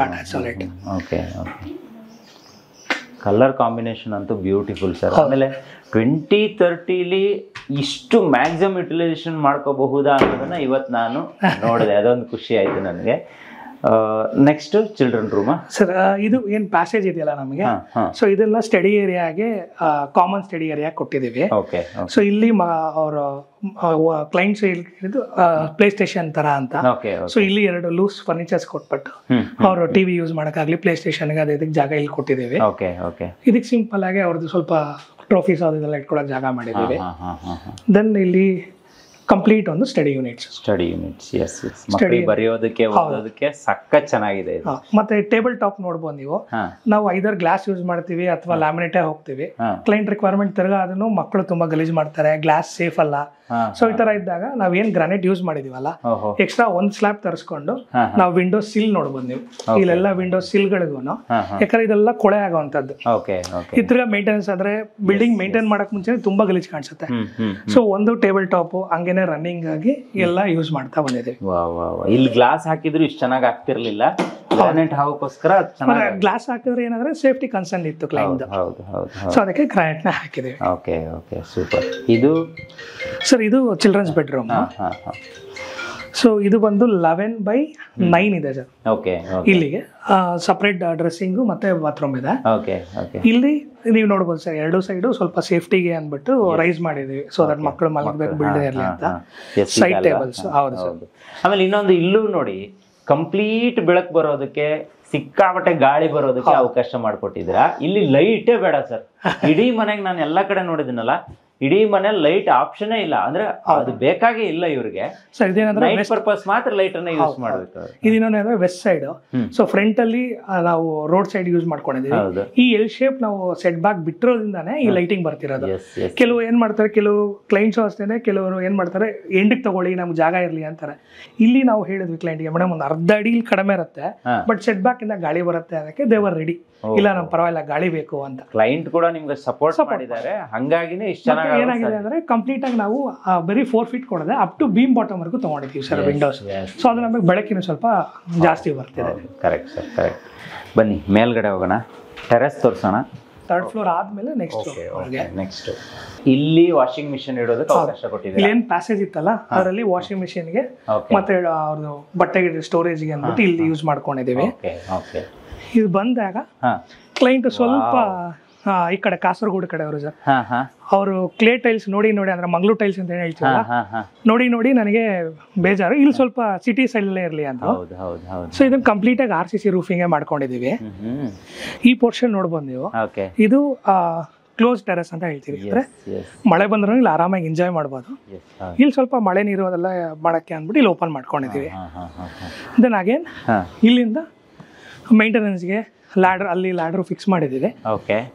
toilet. Colour combination ಅಂತೂ ಬ್ಯೂಟಿಫುಲ್ ಸರ್. ಆಮೇಲೆ 2030 ಇಷ್ಟು ಮ್ಯಾಕ್ಸಿಮಮ್ ಯುಟಿಲೈಸೇಷನ್ ಮಾಡ್ಕೋಬಹುದಾ ಅನ್ನೋದನ್ನ ಇವತ್ತು ನಾನು ನೋಡಿದೆ, ಅದೊಂದು ಖುಷಿ ಆಯ್ತು ನನಗೆ. ನೆಕ್ಸ್ಟ್ ಚಿಲ್ಡ್ರನ್ ರೂಮ್ ಸರ್, ಇದು ಏನ್ ಪ್ಯಾಸೇಜ್ ಇದೆಯಲ್ಲ ನಮಗೆ, ಸೊ ಇದೆಲ್ಲ ಸ್ಟಡಿ ಏರಿಯಾಗೆ ಕಾಮನ್ ಸ್ಟಡಿ ಏರಿಯಾ ಕೊಟ್ಟಿದ್ದೀವಿ. ಸೊ ಇಲ್ಲಿ ಅವರು ಕ್ಲೈಂಟ್ಸ್ ಇದು ಪ್ಲೇ ಸ್ಟೇಷನ್ ತರ ಅಂತ. ಸೊ ಇಲ್ಲಿ 2 ಲೂಸ್ ಫರ್ನಿಚರ್ಸ್ ಕೊಟ್ಬಿಟ್ಟು ಅವರು ಟಿವಿ ಯೂಸ್ ಮಾಡಕ್ಕಾಗ್ಲಿ, ಪ್ಲೇ ಸ್ಟೇಷನ್ ಗೆ ಇದಕ್ಕೆ ಜಾಗ ಇಲ್ಲಿ ಕೊಟ್ಟಿದ್ದೀವಿ. ಇದಕ್ಕೆ ಸಿಂಪಲ್ ಆಗಿ ಅವ್ರದ್ದು ಸ್ವಲ್ಪ ಟ್ರೋಫೀಸ್ ಅದೆಲ್ಲ ಇಟ್ಕೊಳಕ್ ಜಾಗ ಮಾಡಿದ್ದೀವಿ. ದೆನ್ ಇಲ್ಲಿ ಕಂಪ್ಲೀಟ್ ಒಂದು ಸ್ಟಡಿ ಯೂನಿಟ್ಸ್. ಮಕ್ಕಳಿಗೆ ಬರೆಯೋದಕ್ಕೆ ಓದೋದಕ್ಕೆ ಸಖತ್ ಚೆನ್ನಾಗಿದೆ. ಮತ್ತೆ ಟೇಬಲ್ ಟಾಪ್ ನೋಡ್ಬೋದು ನೀವು. ನಾವು ಐದರ್ ಗ್ಲಾಸ್ ಯೂಸ್ ಮಾಡ್ತೀವಿ ಅಥವಾ ಲ್ಯಾಮಿನೇಟೇ ಹೋಗ್ತೀವಿ. ಕ್ಲೈಂಟ್ ರಿಕ್ವೈರ್ಮೆಂಟ್ ತಿರ್ಗಾ ಅದನ್ನು ಮಕ್ಕಳು ತುಂಬಾ ಗಲೀಜ್ ಮಾಡ್ತಾರೆ, ಗ್ಲಾಸ್ ಸೇಫ್ ಅಲ್ಲ. ಸೊ ಈ ತರ ಇದ್ದಾಗ ನಾವ್ ಏನ್ ಗ್ರಾನೈಟ್ ಯೂಸ್ ಮಾಡಿದೀವಲ್ಲ, ಎಕ್ಸ್ಟ್ರಾ ಒಂದ್ ಸ್ಲ್ಯಾಬ್ ತರಿಸ್ಕೊಂಡು ನಾವು ವಿಂಡೋ ಸಿಲ್ ನೋಡ್ಬೋದು ನೀವು. ಇಲ್ಲೆಲ್ಲ ವಿಂಡೋ ಸಿಲ್ಗಳಿಗೂ, ಯಾಕಂದ್ರೆ ಇದೆಲ್ಲ ಕೊಳೆ ಆಗುವಂತದ್ದು. ಇದ್ರ ಮೇಂಟೆನೆನ್ಸ್ ಅಂದ್ರೆ ಬಿಲ್ಡಿಂಗ್ ಮೇಂಟೈನ್ ಮಾಡಕ್ ಮುಂಚೆ ತುಂಬಾ ಗಲೀಜ್ ಕಾಣಿಸುತ್ತೆ. ಸೊ ಒಂದು ಟೇಬಲ್ ಟಾಪ್ ಹಂಗೇನೆ ರನ್ನಿಂಗ್ ಆಗಿ ಎಲ್ಲ ಯೂಸ್ ಮಾಡ್ತಾ ಬಂದಿದ್ದೀವಿ. ಇಲ್ಲಿ ಗ್ಲಾಸ್ ಹಾಕಿದ್ರು ಇಷ್ಟು ಚೆನ್ನಾಗಿ ಆಗ್ತಿರ್ಲಿಲ್ಲ, ಗ್ರಾನೈಟ್ ಹಾಕೋಸ್ಕರ ಗ್ಲಾಸ್ ಹಾಕಿದ್ರೆ ಏನಾದ್ರೆ ಸೇಫ್ಟಿ ಕನ್ಸರ್ನ್ ಇತ್ತು ಕ್ಲೈಂಟ್. ಸೊ ಅದಕ್ಕೆ ಗ್ರಾನೈಟ್ ನ ಹಾಕಿದ್ದೀವಿ. ಸೂಪರ್. ಇದು ಸರ್, ಇದು ಚಿಲ್ಡ್ರನ್ಸ್ ಬೆಡ್ರೂಮ್. ಸೊ ಇದು ಬಂದು 11/9 ಇದೆ ಸರ್. ಓಕೆ ಇಲ್ಲಿಗೆ ಸಪ್ರೇಟ್ ಡ್ರೆಸ್ಸಿಂಗು ಮತ್ತೆ ಬಾತ್ರೂಮ್ ಇದೆ. ಓಕೆ ಓಕೆ ಇಲ್ಲಿ ನೀವು ನೋಡ್ಬೋದು ಸರ್, ಎರಡು ಸೈಡು ಸ್ವಲ್ಪ ಸೇಫ್ಟಿಗೆ ಅಂದ್ಬಿಟ್ಟು ರೈಸ್ ಮಾಡಿದೀವಿ, ಸೊ ದಟ್ ಮಕ್ಕಳು ಮಲಗಬೇಕು ಬಿಲ್ಡ್ ಇರಲಿ ಅಂತ. Side tables. ಹೌದು ಸರ್. ಆಮೇಲೆ ಇನ್ನೊಂದು ಇಲ್ಲೂ ನೋಡಿ, ಕಂಪ್ಲೀಟ್ ಬೆಳಕು ಬರೋದಕ್ಕೆ, ಸಿಕ್ಕಾಪಟ್ಟೆ ಗಾಳಿ ಬರೋದಕ್ಕೆ ಅವಕಾಶ ಮಾಡ್ಕೊಟ್ಟಿದ್ದೀರಾ. ಇಲ್ಲಿ ಲೈಟೇ ಬೇಡ ಸರ್. ಇಡೀ ಮನೆಗೆ ನಾನು ಎಲ್ಲಾ ಕಡೆ ನೋಡಿದಿನಲ್ಲ, ಇಡೀ ಮನೇಲಿ ಲೈಟ್ ಆಪ್ಷನ್ ಇಲ್ಲ, ಅಂದ್ರೆ ಅದು ಬೇಕಾಗೇ ಇಲ್ಲ ಇವ್ರಿಗೆ. ಸರ್ ಇದೇನಂದ್ರೆ ನೈಟ್ ಪರ್ಪಸ್ ಮಾತ್ರ ಲೈಟ್ ಅನ್ನ ಯೂಸ್ ಮಾಡಬೇಕು. ಇದೇನಂದ್ರೆ ವೆಸ್ಟ್ ಸೈಡ್, ಸೊ ಫ್ರಂಟ್ ಅಲ್ಲಿ ನಾವು ರೋಡ್ ಸೈಡ್ ಯೂಸ್ ಮಾಡ್ಕೊಂಡಿದೀವಿ. ಈ ಎಲ್ ಶೇಪ್ ನಾವು ಸೆಟ್ ಬ್ಯಾಕ್ ಬಿಟ್ಟಿರೋದ್ರಿಂದಾನೇ ಈ ಲೈಟಿಂಗ್ ಬರ್ತಿರೋದು. ಕೆಲವು ಏನ್ ಮಾಡ್ತಾರೆ, ಕೆಲವು ಕ್ಲೈಂಟ್ಸ್ ಅಷ್ಟೇನೆ, ಕೆಲವರು ಏನ್ ಮಾಡ್ತಾರೆ ಎಂಡಿಗೆ ತಗೊಳ್ಳಿ ನಮ್ಗೆ ಜಾಗ ಇರ್ಲಿ ಅಂತಾರೆ. ಇಲ್ಲಿ ನಾವು ಹೇಳಿದ್ವಿ ಕ್ಲೈಂಟ್ಗೆ, ಮೇಡಮ್ ಒಂದು ಅರ್ಧ ಅಡಿ ಕಡಿಮೆ ಇರುತ್ತೆ, ಬಟ್ ಸೆಟ್ ಬ್ಯಾಕ್ ಇಂದ ಗಾಳಿ ಬರುತ್ತೆ, ಅದಕ್ಕೆ ದೇವರ್ ರೆಡಿ, ಇಲ್ಲ ನಮ್ ಪರವಾಗಿಲ್ಲ ಗಾಳಿ ಬೇಕು ಅಂತ. ಕ್ಲೈಂಟ್ ಕೂಡ ನಿಮ್ಗೆ ಸಪೋರ್ಟ್ ಮಾಡಿದ್ದಾರೆ, ಹಂಗಾಗಿನೇ ಇಷ್ಟ ಚೆನ್ನಾಗಿ. ಏನಾಗಿದೆ ಅಂದ್ರೆ ಕಂಪ್ಲೀಟ್ ಆಗಿ ನಾವು ಬರೀ 4 feet ಕೊಡದೆ ಅಪ್ ಟು ಬೀಮ್ ಬಾಟಮ್ ವರೆಗೂ ತಗೊಂಡಿದ್ದೀವಿ ಸರ್ ವಿಂಡೋಸ್. ಸೊ ಅದು ನಮಗೆ ಬೆಳಕಿನ ಸ್ವಲ್ಪ ಜಾಸ್ತಿ ಬರ್ತಿದೆ. Correct sir, correct. ಬನ್ನಿ ಮೇಲ್ಗಡೆ ಹೋಗೋಣ, ಟೆರೆಸ್ ತೋರ್ಸೋಣ. 3rd floor ಆದ್ಮೇಲೆ ನೆಕ್ಸ್ಟ್ ಇಲ್ಲಿ ವಾಷಿಂಗ್ ಮಿಷಿನ್ ಇಡೋದಕ್ಕೆ ಅವಕಾಶ ಕೊಟ್ಟಿದ್ದಾರೆ. ಇಲ್ಲಿ ಏನ್ ಪ್ಯಾಸೇಜ್ ಇತ್ತಲ್ಲ ಅದರಲ್ಲಿ ವಾಷಿಂಗ್ ಮಿಷಿನ್ಗೆ ಮತ್ತೆ ಅವ್ರದ್ದು ಬಟ್ಟೆ ಸ್ಟೋರೇಜ್ಗೆ ಅಂದ್ಬಿಟ್ಟು ಇಲ್ಲಿ ಯೂಸ್ ಮಾಡ್ಕೊಂಡಿದ್ದೀವಿ. ಇದು ಬಂದಾಗ ಕ್ಲೈಂಟ್ ಸ್ವಲ್ಪ ಈ ಕಡೆ ಕಾಸರಗೋಡು ಕಡೆ ಅವರು ಸರ್, ಅವರು ಕ್ಲೇ ಟೈಲ್ಸ್ ನೋಡಿ ಅಂದ್ರೆ ಮಂಗ್ಳೂರ್ ಟೈಲ್ಸ್ ಅಂತ ಹೇಳ್ತೀವಲ್ಲ, ನೋಡಿ ನನಗೆ ಬೇಜಾರು, ಇಲ್ಲಿ ಸ್ವಲ್ಪ ಸಿಟಿ ಸೈಡ್ ಅಲ್ಲೇ ಇರ್ಲಿ ಅಂತ. ಸೊ ಇದನ್ನ ಕಂಪ್ಲೀಟ್ ಆಗಿ RCC ರೂಫಿಂಗ್ ಮಾಡ್ಕೊಂಡಿದೀವಿ. ಈ ಪೋರ್ಷನ್ ನೋಡ್ಬೋದು ನೀವು, ಇದು ಕ್ಲೋಸ್ ಟೆರೆಸ್ ಅಂತ ಹೇಳ್ತೀವಿ. ಅಂದ್ರೆ ಮಳೆ ಬಂದ್ರೂ ಇಲ್ಲಿ ಆರಾಮಾಗಿ ಎಂಜಾಯ್ ಮಾಡ್ಬೋದು. ಇಲ್ಲಿ ಸ್ವಲ್ಪ ಮಳೆ ನೀರು ಅದೆಲ್ಲ ಮಾಡಕ್ಕೆ ಅಂದ್ಬಿಟ್ಟು ಇಲ್ಲಿ ಓಪನ್ ಮಾಡ್ಕೊಂಡಿದೀವಿ. ದೆನ್ ಅಗೇನ್ ಇಲ್ಲಿಂದ ಮೇಂಟೆನೆನ್ಸ್ಗೆ ಲ್ಯಾಡರ್, ಅಲ್ಲಿ ಲ್ಯಾಡರ್ ಫಿಕ್ಸ್ ಮಾಡಿದ್ದೀವಿ.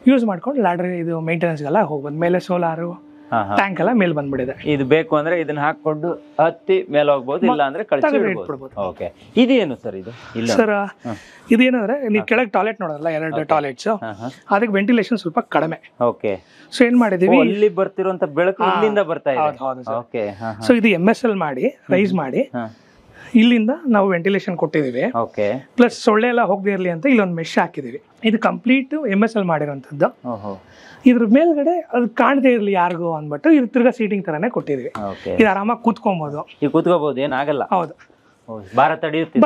ಯೂಸ್ ಮಾಡ್ಕೊಂಡು ಲ್ಯಾಡರ್ ಇದು ಮೇಂಟೆನೆನ್ಸ್ಗೆಲ್ಲ ಹೋಗ್ಬೋದು. ಮೇಲೆ ಸೋಲಾರು ಟ್ಯಾಂಕ್ ಎಲ್ಲ ಮೇಲೆ ಬಂದ್ಬಿಟ್ಟಿದೆ. ಇದು ಬೇಕು ಅಂದ್ರೆ ಇದನ್ನ ಹಾಕೊಂಡು ಹತ್ತಿ ಮೇಲೆ ಹೋಗ್ಬೋದು, ಇಲ್ಲ ಅಂದ್ರೆ ಇಟ್ಬಿಡ್ಬೋದು. ಓಕೆ, ಇದೇನು ಸರ್ ಇದು? ಇಲ್ಲ ಸರ್, ಇದೇನಂದ್ರೆ ನೀವು ಕೆಳಗೆ ಟಾಯ್ಲೆಟ್ ನೋಡೋದಲ್ಲ, 2 ಟಾಯ್ಲೆಟ್ಸ್, ಅದಕ್ಕೆ ವೆಂಟಿಲೇಷನ್ ಸ್ವಲ್ಪ ಕಡಿಮೆ. ಓಕೆ, ಸೊ ಏನ್ ಮಾಡಿದೀವಿ, ಇಲ್ಲಿ ಬರ್ತಿರುವಂತ ಬೆಳಕು ಇಲ್ಲಿಂದ ಬರ್ತಾ ಇದೆ. ಓಕೆ, ಸೊ ಇದು MSL ಮಾಡಿ ರೈಸ್ ಮಾಡಿ ಇಲ್ಲಿಂದ ನಾವು ವೆಂಟಿಲೇಷನ್ ಕೊಟ್ಟಿದೀವಿ. ಪ್ಲಸ್ ಸೊಳ್ಳೆ ಎಲ್ಲ ಹೋಗದೆ ಇರ್ಲಿ ಅಂತ ಇಲ್ಲೊಂದು ಮೆಶ್ ಹಾಕಿದೀವಿ. ಇದು ಕಂಪ್ಲೀಟ್ MSL ಮಾಡಿರೋಂಥದ್ದು. ಇದ್ರ ಮೇಲ್ಗಡೆ ಅದು ಕಾಣದೇ ಇರ್ಲಿ ಯಾರಿಗೂ ಅಂದ್ಬಿಟ್ಟು ಇದು ತಿರ್ಗಾ ಸೀಟಿಂಗ್ ತರಾನೇ ಕೊಟ್ಟಿದೀವಿ. ಇದು ಆರಾಮಾಗಿ ಕೂತ್ಕೊಬಹುದು, ಏನಾಗಲ್ಲ. ಹೌದು, ಭಾರ ತಡೆಯುತ್ತೆ.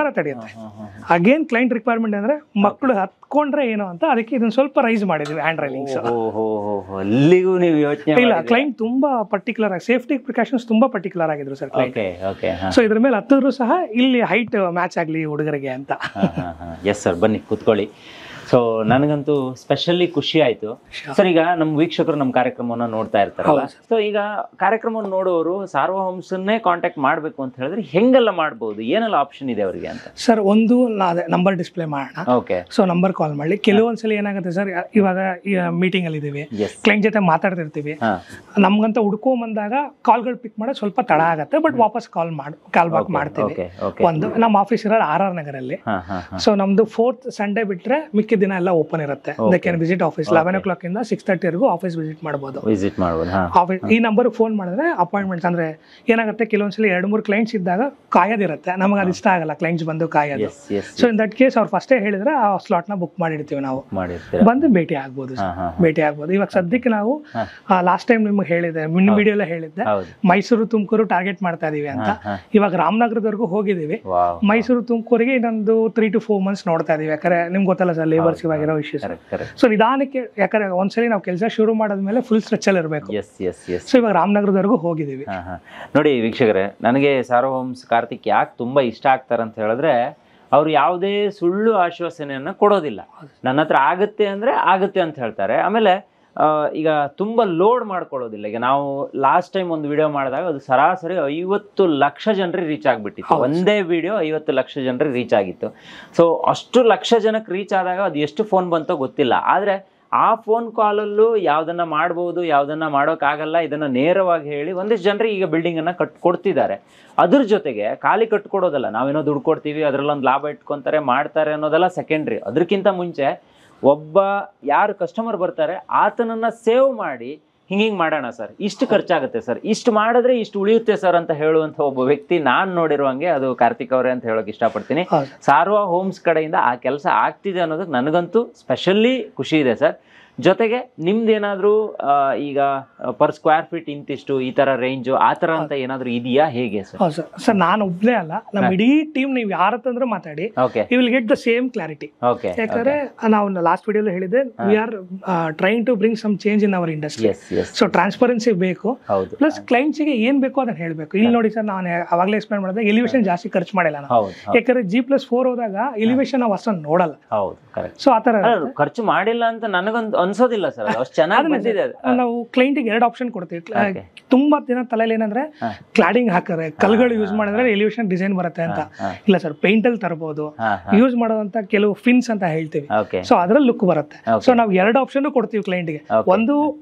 ಅಗೇನ್ ಕ್ಲೈಂಟ್ ರಿಕ್ವೈರ್ಮೆಂಟ್ ಅಂದ್ರೆ ಮಕ್ಕಳು ಹತ್ಕೊಂಡ್ರೆ ಏನು ಅಂತ, ಅದಕ್ಕೆ ಇದನ್ನ ಸ್ವಲ್ಪ ರೈಸ್ ಮಾಡಿದ್ವಿ, ಹ್ಯಾಂಡ್ ರೈಲಿಂಗ್ಸ್. ಅಲ್ಲಿಗೂ ನೀವು ಯೋಚನೆ ಇಲ್ಲ, ಕ್ಲೈಂಟ್ ತುಂಬಾ ಪರ್ಟಿಕ್ಯುಲರ್ ಆಗಿ ಸೇಫ್ಟಿ ಪ್ರಿಕಾಷನ್ಸ್ ತುಂಬಾ ಪರ್ಟಿಕ್ಯುಲರ್ ಆಗಿದ್ರು ಸರ್ ಕ್ಲೈಂಟ್. ಸೊ ಇದ್ರ ಮೇಲೆ ಹತ್ತಿದ್ರು ಸಹ ಇಲ್ಲಿ ಹೈಟ್ ಮ್ಯಾಚ್ ಆಗ್ಲಿ ಹುಡುಗರಿಗೆ ಅಂತ. ಎಸ್ ಸರ್, ಬನ್ನಿ ಕೂತ್ಕೊಳ್ಳಿ. ಸೊ ನನಗಂತೂ ಸ್ಪೆಷಲಿ ಖುಷಿ ಆಯ್ತು ಸರ್. ಈಗ ನಮ್ಮ ವೀಕ್ಷಕರು ನಮ್ಮ ಕಾರ್ಯಕ್ರಮವನ್ನು ನೋಡ್ತಾ ಇರ್ತಾರಲ್ಲ, ಸೊ ಈಗ ಕಾರ್ಯಕ್ರಮವನ್ನು ನೋಡೋರು ಸಾರ್ವ ಹೋಮ್ಸನ್ನೇ ಕಾಂಟ್ಯಾಕ್ಟ್ ಮಾಡಬೇಕು ಅಂತ ಹೇಳಿದ್ರೆ ಹೆಂಗೆಲ್ಲ ಮಾಡ್ಬೋದು, ಏನೆಲ್ಲ ಆಪ್ಷನ್ ಇದೆ ಅವರಿಗೆ ಅಂತ? ಸರ್, ಒಂದು ನಂಬರ್ ಡಿಸ್ಪ್ಲೇ ಮಾಡೋಣ. ಓಕೆ, ಸೊ ನಂಬರ್ ಕಾಲ್ ಮಾಡಿ. ಕೆಲವೊಂದ್ಸಲ ಏನಾಗುತ್ತೆ ಸರ್, ಇವಾಗ ಮೀಟಿಂಗ್ ಅಲ್ಲಿ ಇದೀವಿ, ಕ್ಲೈಂಟ್ ಜೊತೆ ಮಾತಾಡ್ತಿರ್ತೀವಿ, ನಮ್ಗಂತ ಹುಡ್ಕೊಂಬಂದಾಗ ಕಾಲ್ಗಳು ಪಿಕ್ ಮಾಡೋದು ಸ್ವಲ್ಪ ತಡ ಆಗತ್ತೆ, ಬಟ್ ವಾಪಸ್ ಕಾಲ್ ಬ್ಯಾಕ್ ಮಾಡ್ತೀವಿ. ಒಂದು ನಮ್ಮ ಆಫೀಸ್ ಇರೋದು RR ನಗರಲ್ಲಿ. ಸೊ ನಮ್ದು 4th ಸಂಡೇ ಬಿಟ್ರೆ ಮಿಕ್ಕಿದ ದಿನ ಎಲ್ಲ ಓಪನ್ ಇರುತ್ತೆ. They can visit office 11 o'clock ಇಂದ 6:30 ವರೆಗೂ ಆಫೀಸ್ ವಿಸಿಟ್ ಮಾಡಬಹುದು. ಆಫೀಸ್ ಈ ನಂಬರ್ ಫೋನ್ ಮಾಡಿದ್ರೆ ಅಪಾಯಿಂಟ್ಮೆಂಟ್ಸ್, ಅಂದ್ರೆ ಏನಾಗುತ್ತೆ ಕೆಲವೊಂದ್ಸಲ 2-3 ಕ್ಲೈಂಟ್ಸ್ ಇದ್ದಾಗ ಕಾಯೋದಿರುತ್ತೆ, ನಮಗೆ ಅದು ಇಷ್ಟ ಆಗಲ್ಲ ಕ್ಲೈಂಟ್ಸ್ ಬಂದು ಕಾಯೋದು. ಸೊ ಇನ್ ದಟ್ ಕೇಸ್ ಅವ್ರು ಫಸ್ಟೇ ಹೇಳಿದ್ರೆ ಆ ಸ್ಲಾಟ್ ನ ಬುಕ್ ಮಾಡಿರ್ತೀವಿ, ನಾವು ಬಂದು ಭೇಟಿ ಆಗ್ಬೋದು. ಇವಾಗ ಸದ್ಯಕ್ಕೆ ನಾವು ಲಾಸ್ಟ್ ಟೈಮ್ ನಿಮ್ಗೆ ಹೇಳಿದ್ದೆ, ವಿಡಿಯೋ ಎಲ್ಲ ಹೇಳಿದ್ದೆ, ಮೈಸೂರು ತುಮಕೂರು ಟಾರ್ಗೆಟ್ ಮಾಡ್ತಾ ಇದೀವಿ ಅಂತ. ಇವಾಗ ರಾಮನಗರದವರೆಗೂ ಹೋಗಿದೀವಿ. ಮೈಸೂರು ತುಮಕೂರಿಗೆ ಇನ್ನೊಂದು 3 to 4 months ನೋಡ್ತಾ ಇದೀವಿ. ಯಾಕಂದ್ರೆ ನಿಮ್ಗೆ ಗೊತ್ತಲ್ಲ ಸರ್, ಲೇಬರ್ಸ್ ಇವಾಗಿರೋ ಇಶ್ಯೂಸ್. ಸೊ ನಿಧಾನಕ್ಕೆ, ಯಾಕಂದ್ರೆ ಒಂದ್ಸಲಿ ನಾವು ಕೆಲಸ ಶುರು ಮಾಡಿದ್ಮೇಲೆ ಫುಲ್ ಸ್ಟ್ರೆಚ್ ಅಲ್ಲಿ ಇರಬೇಕು. ಸೊ ಇವಾಗ ರಾಮನಗರದವರೆಗೂ ಹೋಗಿದ್ದೀವಿ. ನೋಡಿ ವೀಕ್ಷಕರೇ, ನನಗೆ ಸಾರ್ವ ಹೋಮ್ಸ್ ಕಾರ್ತಿಕ್ ಯಾಕೆ ತುಂಬಾ ಇಷ್ಟ ಆಗ್ತಾರೆ ಅಂತ ಹೇಳಿದ್ರೆ, ಅವ್ರು ಯಾವುದೇ ಸುಳ್ಳು ಆಶ್ವಾಸನೆಯನ್ನ ಕೊಡೋದಿಲ್ಲ. ನನ್ನ ಹತ್ರ ಆಗುತ್ತೆ ಅಂದ್ರೆ ಆಗುತ್ತೆ ಅಂತ ಹೇಳ್ತಾರೆ. ಆಮೇಲೆ ಈಗ ತುಂಬಾ ಲೋಡ್ ಮಾಡ್ಕೊಳ್ಳೋದಿಲ್ಲ. ಈಗ ನಾವು ಲಾಸ್ಟ್ ಟೈಮ್ ಒಂದು ವಿಡಿಯೋ ಮಾಡಿದಾಗ ಅದು ಸರಾಸರಿ 50 ಲಕ್ಷ ಜನರಿಗೆ ರೀಚ್ ಆಗ್ಬಿಟ್ಟಿತ್ತು. ಒಂದೇ ವಿಡಿಯೋ 50 ಲಕ್ಷ ಜನರಿಗೆ ರೀಚ್ ಆಗಿತ್ತು. ಸೊ ಅಷ್ಟು ಲಕ್ಷ ಜನಕ್ಕೆ ರೀಚ್ ಆದಾಗ ಅದು ಎಷ್ಟು ಫೋನ್ ಬಂತೋ ಗೊತ್ತಿಲ್ಲ. ಆದ್ರೆ ಆ ಫೋನ್ ಕಾಲಲ್ಲೂ ಯಾವ್ದನ್ನ ಮಾಡ್ಬೋದು, ಯಾವ್ದನ್ನ ಮಾಡೋಕ್ಕಾಗಲ್ಲ, ಇದನ್ನ ನೇರವಾಗಿ ಹೇಳಿ ಒಂದಿಷ್ಟು ಜನರಿಗೆ ಈಗ ಬಿಲ್ಡಿಂಗ್ ಅನ್ನ ಕೊಡ್ತಿದ್ದಾರೆ. ಅದ್ರ ಜೊತೆಗೆ ಖಾಲಿ ಕಟ್ಕೊಡೋದಲ್ಲ, ನಾವೇನೋ ದುಡ್ಡು ಕೊಡ್ತೀವಿ, ಅದ್ರಲ್ಲೊಂದು ಲಾಭ ಇಟ್ಕೊಂತಾರೆ ಮಾಡ್ತಾರೆ ಅನ್ನೋದೆಲ್ಲ ಸೆಕೆಂಡ್ರಿ. ಅದಕ್ಕಿಂತ ಮುಂಚೆ ಒಬ್ಬ ಯಾರು ಕಸ್ಟಮರ್ ಬರ್ತಾರೆ ಆತನನ್ನ ಸೇವ್ ಮಾಡಿ ಹಿಂಗಿಂಗ್ ಮಾಡೋಣ ಸರ್, ಇಷ್ಟು ಖರ್ಚಾಗುತ್ತೆ ಸರ್, ಇಷ್ಟು ಮಾಡಿದ್ರೆ ಇಷ್ಟು ಉಳಿಯುತ್ತೆ ಸರ್ ಅಂತ ಹೇಳುವಂತ ಒಬ್ಬ ವ್ಯಕ್ತಿ ನಾನು ನೋಡಿರುವಂಗೆ ಅದು ಕಾರ್ತಿಕ್ ಅವರೇ ಅಂತ ಹೇಳೋಕೆ ಇಷ್ಟಪಡ್ತೀನಿ. ಸಾರ್ವ ಹೋಮ್ಸ್ ಕಡೆಯಿಂದ ಆ ಕೆಲಸ ಆಗ್ತಿದೆ ಅನ್ನೋದಕ್ಕೆ ನನಗಂತೂ ಸ್ಪೆಷಲಿ ಖುಷಿ ಇದೆ ಸರ್. ಜೊತೆಗೆ ನಿಮ್ದೇನಾದ್ರೂ ಈಗ ಪರ್ ಸ್ಕ್ವೇರ್ ಫೀಟ್ ಇಂತಿಷ್ಟು ಈ ತರ ರೇಂಜು ಆ ತರ ಅಂತ ಏನಾದ್ರು ಇದೆಯಾ, ಹೇಗೆ ಸರ್? ಹೌದು ಸರ್. ಸರ್ ನಾನು ಒಬ್ನೇ ಅಲ್ಲ, ನಮ್ಮ ಇಡೀ ಟೀಮ್ ನೀವು ಯಾರ ಹತ್ರ ಮಾತಾಡಿ okay you will get the same clarity. Okay ಯಾಕಂದ್ರೆ ನಾವು ಲಾಸ್ಟ್ ವಿಡಿಯೋಲಿ ಹೇಳಿದೆ, we are trying to bring some change in our industry. Yes yes so transparency ಬೇಕು, ಹೌದು ಪ್ಲಸ್ ಕ್ಲೈಂಟ್ಸ್ಗೆ ಏನ್ ಬೇಕೋ ಅದನ್ನ ಹೇಳ್ಬೇಕು. ಇಲ್ಲಿ ನೋಡಿ ಸರ್, ನಾನು ಅವಾಗಲೇ ಎಕ್ಸ್ಪ್ಲೈನ್ ಮಾಡಿದೆ, ಎಲಿವೇಶನ್ ಜಾಸ್ತಿ ಖರ್ಚು ಮಾಡಿಲ್ಲ ನಾವು. ಹೌದು ಯಾಕಂದ್ರೆ G+4 ಹೋದಾಗ ಎಲಿವೇಶನ್ ನಾವು ಅಷ್ಟೊಂದು ನೋಡಲ್ಲ. ಹೌದು ಕರೆಕ್ಟ್. ಸೊ ಆತರ ಖರ್ಚು ಮಾಡಿಲ್ಲ ಅಂತ ನನಗೊಂದು ಅನ್ಸೋದಿಲ್ಲ ಸರ್, ಅಷ್ಟು ಚೆನ್ನಾಗಿ ಬಂದಿದೆ ಅದು. ನಾವು ಕ್ಲೈಂಟಿಗೆ 2 ಆಪ್ಷನ್ ಕೊಡ್ತೀವಿ. ತುಂಬಾ ದಿನ ತಲೆಯಲ್ಲಿ ಏನಂದ್ರೆ ಕ್ಲಾಡಿಂಗ್ ಹಾಕಿದ್ರೆ ಕಲ್ಗಳು ಯೂಸ್ ಮಾಡಿದ್ರೆ ಎಲಿವೇಶನ್ ಡಿಸೈನ್ ಬರುತ್ತೆ ಅಂತ. ಇಲ್ಲ ಸರ್, ಪೇಂಟ್ ಅಲ್ಲಿ ತರಬಹುದು, ಯೂಸ್ ಮಾಡೋದಂತ ಕೆಲವು ಫಿನ್ಸ್ ಅಂತ ಹೇಳ್ತೀವಿ. ಓಕೆ ಸೊ ಅದ್ರಲ್ಲಿ ಲುಕ್ ಬರುತ್ತೆ. ಸೊ ನಾವು 2 ಆಪ್ಷನ್ ಕೊಡ್ತೀವಿ ಕ್ಲೈಂಟ್ಗೆ. ಒಂದು